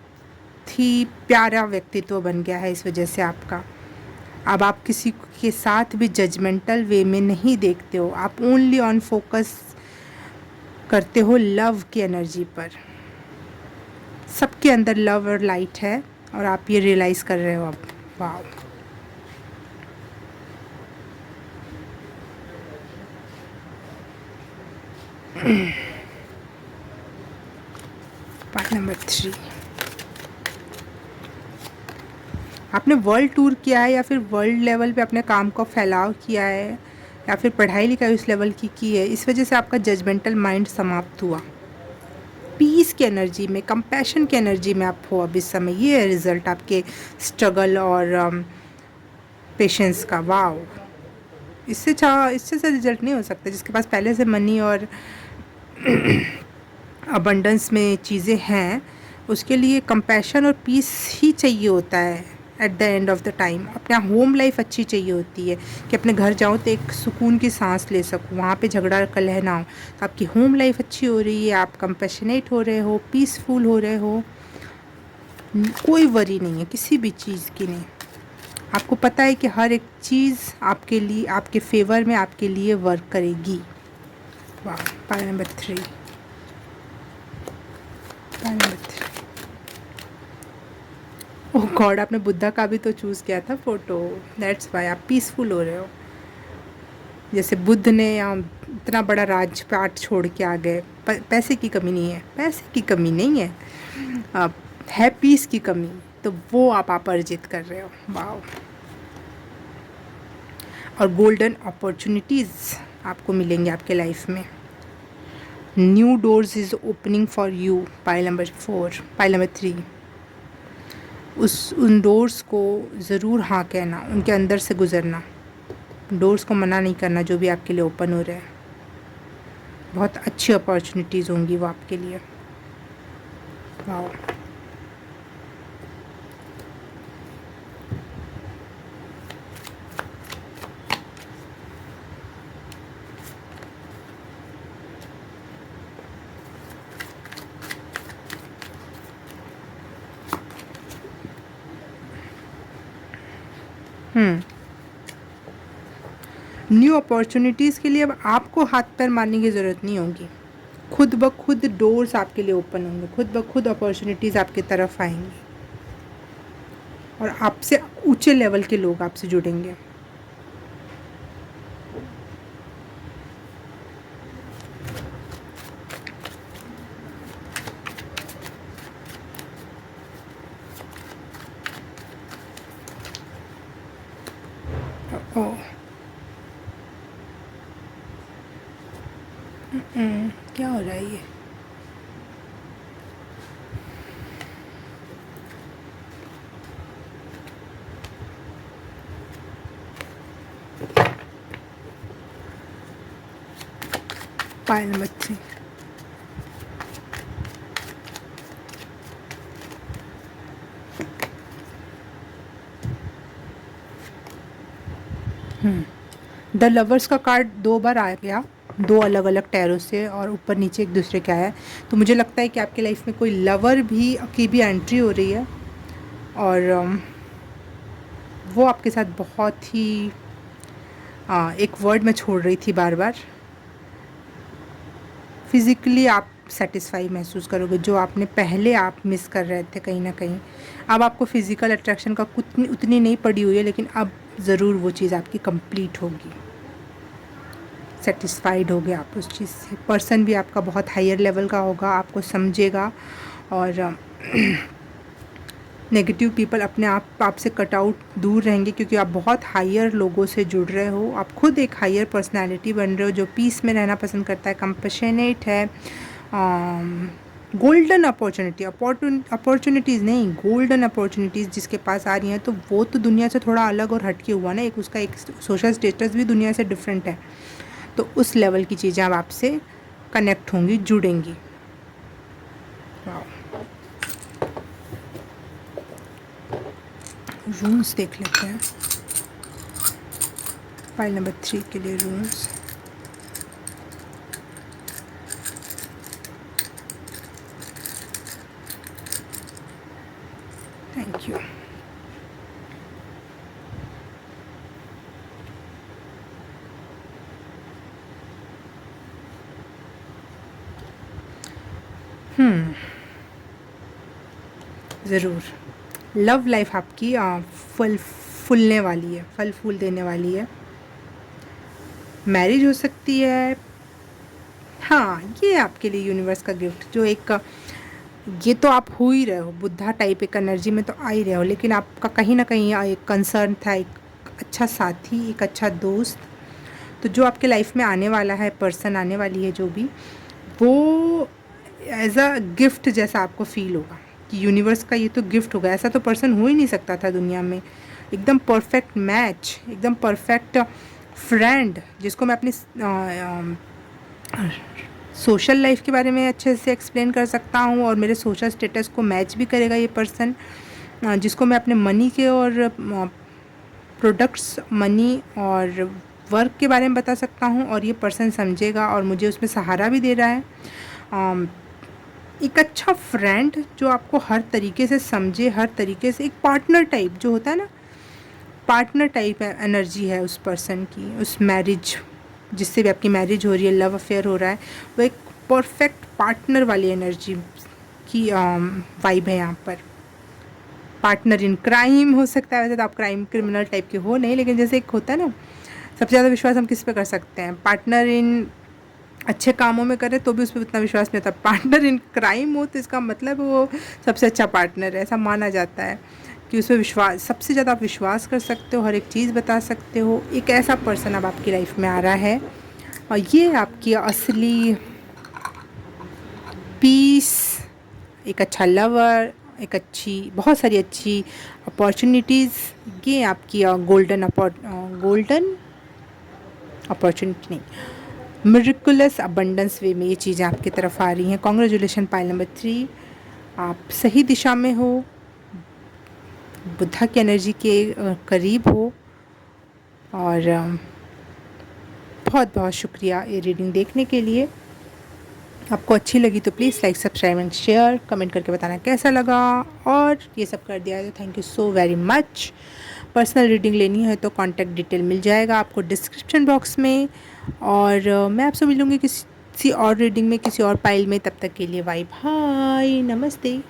ही प्यारा व्यक्तित्व बन गया है इस वजह से आपका। अब आप किसी के साथ भी जजमेंटल वे में नहीं देखते हो, आप ओनली ऑन फोकस करते हो लव की एनर्जी पर। सबके अंदर लव और लाइट है और आप ये रियलाइज़ कर रहे हो अब। वाह। पार्ट नंबर 3, आपने वर्ल्ड टूर किया है या फिर वर्ल्ड लेवल पे अपने काम का फैलाव किया है या फिर पढ़ाई लिखाई उस लेवल की है, इस वजह से आपका जजमेंटल माइंड समाप्त हुआ। पीस की एनर्जी में, कंपैशन की एनर्जी में आप हो अब इस समय। ये है रिज़ल्ट आपके स्ट्रगल और पेशेंस का। वाओ, इससे से रिजल्ट नहीं हो सकता। जिसके पास पहले से मनी और अबंडेंस में चीज़ें हैं, उसके लिए कंपैशन और पीस ही चाहिए होता है at the end of the time. अपना होम लाइफ अच्छी चाहिए होती है कि अपने घर जाऊँ तो एक सुकून की सांस ले सकूँ, वहाँ पे झगड़ा कलह ना हो। तो आपकी होम लाइफ अच्छी हो रही है, आप कंपैशनेट हो रहे हो, पीसफुल हो रहे हो, कोई वरी नहीं है किसी भी चीज़ की नहीं। आपको पता है कि हर एक चीज़ आपके लिए, आपके फेवर में, आपके लिए वर्क करेगी। वाह। Part number 3, part number 3। ओह गॉड, आपने बुद्धा का भी तो चूज़ किया था फ़ोटो, दैट्स वाई आप पीसफुल हो रहे हो। जैसे बुद्ध ने इतना बड़ा राजपाट छोड़ के आ गए। पैसे की कमी नहीं है, पैसे की कमी नहीं है, है पीस की कमी, तो वो आप अर्जित कर रहे हो। वाह। और गोल्डन अपॉर्चुनिटीज़ आपको मिलेंगे आपके लाइफ में। New doors is opening for you. Pile number 4, pile number 3। उन डोर्स को ज़रूर हाँ कहना, उनके अंदर से गुज़रना, डोर्स को मना नहीं करना जो भी आपके लिए ओपन हो रहे हैं। बहुत अच्छी अपॉर्चुनिटीज़ होंगी वो आपके लिए। वाह। न्यू अपॉर्चुनिटीज़ के लिए अब आपको हाथ पैर मारने की ज़रूरत नहीं होगी। खुद ब खुद डोर्स आपके लिए ओपन होंगे, खुद ब खुद अपॉर्चुनिटीज़ आपकी तरफ आएंगी और आपसे ऊंचे लेवल के लोग आपसे जुड़ेंगे। ओह, क्या हो रहा है ये? Pile number 3। द लवर्स का कार्ड 2 बार आ गया, 2 अलग अलग टैरो से, और ऊपर नीचे एक दूसरे का है। तो मुझे लगता है कि आपके लाइफ में कोई लवर की भी एंट्री हो रही है और वो आपके साथ बहुत ही एक वर्ड मैं छोड़ रही थी बार बार, फिज़िकली आप सेटिस्फाई महसूस करोगे जो आपने पहले आप मिस कर रहे थे कहीं ना कहीं। अब आपको फ़िज़िकल अट्रैक्शन का उतनी नहीं पड़ी हुई है, लेकिन अब ज़रूर वो चीज़ आपकी कंप्लीट होगी। सेटिस्फाइड हो गए आप उस चीज़ से। पर्सन भी आपका बहुत हायर लेवल का होगा, आपको समझेगा और नेगेटिव पीपल अपने आप से कट आउट दूर रहेंगे, क्योंकि आप बहुत हायर लोगों से जुड़ रहे हो। आप खुद एक हायर पर्सनालिटी बन रहे हो जो पीस में रहना पसंद करता है, कंपैशनेट है, गोल्डन अपॉर्चुनिटी, अपॉर्चुनिटीज़ नहीं, गोल्डन अपॉर्चुनिटीज़ जिसके पास आ रही हैं, तो वो तो दुनिया से थोड़ा अलग और हटके हुआ ना, एक उसका एक सोशल स्टेटस भी दुनिया से डिफरेंट है, तो उस लेवल की चीज़ें अब आपसे कनेक्ट होंगी, जुड़ेंगी। रून्स देख लेते हैं फाइल नंबर 3 के लिए रून्स। Thank you. ज़रूर लव लाइफ आपकी फूलने वाली है, फल फूल देने वाली है। मैरिज हो सकती है, हाँ, ये आपके लिए यूनिवर्स का गिफ्ट, जो एक ये तो आप हो ही रहे हो, बुद्धा टाइप एक एनर्जी में तो आ ही रहे हो, लेकिन आपका कहीं ना कहीं एक कंसर्न था, एक अच्छा साथी, एक अच्छा दोस्त, तो जो आपके लाइफ में आने वाला है, पर्सन आने वाली है जो भी, वो एज अ गिफ्ट जैसा आपको फील होगा कि यूनिवर्स का ये तो गिफ्ट होगा, ऐसा तो पर्सन हो ही नहीं सकता था दुनिया में, एकदम परफेक्ट मैच, एकदम परफेक्ट फ्रेंड, जिसको मैं अपनी सोशल लाइफ के बारे में अच्छे से एक्सप्लेन कर सकता हूँ और मेरे सोशल स्टेटस को मैच भी करेगा ये पर्सन, जिसको मैं अपने मनी के और प्रोडक्ट्स, मनी और वर्क के बारे में बता सकता हूँ, और ये पर्सन समझेगा और मुझे उसमें सहारा भी दे रहा है। एक अच्छा फ्रेंड जो आपको हर तरीके से समझे, हर तरीके से, एक पार्टनर टाइप जो होता है ना, पार्टनर टाइप एनर्जी है उस पर्सन की, उस मैरिज जिससे भी आपकी मैरिज हो रही है, लव अफेयर हो रहा है, वो एक परफेक्ट पार्टनर वाली एनर्जी की वाइब है यहाँ पर। पार्टनर इन क्राइम हो सकता है, वैसे तो आप क्राइम क्रिमिनल टाइप के हो नहीं, लेकिन जैसे एक होता है ना, सबसे ज़्यादा विश्वास हम किस पे कर सकते हैं, पार्टनर इन अच्छे कामों में करें तो भी उस पर उतना विश्वास नहीं होता, पार्टनर इन क्राइम हो तो इसका मतलब वो सबसे अच्छा पार्टनर है, ऐसा माना जाता है कि उस पर विश्वास, सबसे ज़्यादा आप विश्वास कर सकते हो, हर एक चीज़ बता सकते हो। एक ऐसा पर्सन अब आपकी लाइफ में आ रहा है और ये आपकी असली पीस, एक अच्छा लवर, एक अच्छी, बहुत सारी अच्छी अपॉर्चुनिटीज़, ये आपकी गोल्डन अपॉर्चुनिटी नहीं, मिरेकुलस अबंडेंस वे में ये चीज़ें आपकी तरफ आ रही हैं। कॉन्ग्रेचुलेशन पाइल नंबर 3, आप सही दिशा में हो, बुद्धा की एनर्जी के करीब हो, और बहुत बहुत शुक्रिया ये रीडिंग देखने के लिए। आपको अच्छी लगी तो please like, subscribe and share, comment करके बताना कैसा लगा, और ये सब कर दिया है तो thank you so very much. Personal reading लेनी है तो कॉन्टैक्ट डिटेल मिल जाएगा आपको डिस्क्रिप्शन बॉक्स में, और मैं आपसे मिलूँगी किसी और रीडिंग में, किसी और पाइल में। तब तक के लिए बाय बाय, नमस्ते।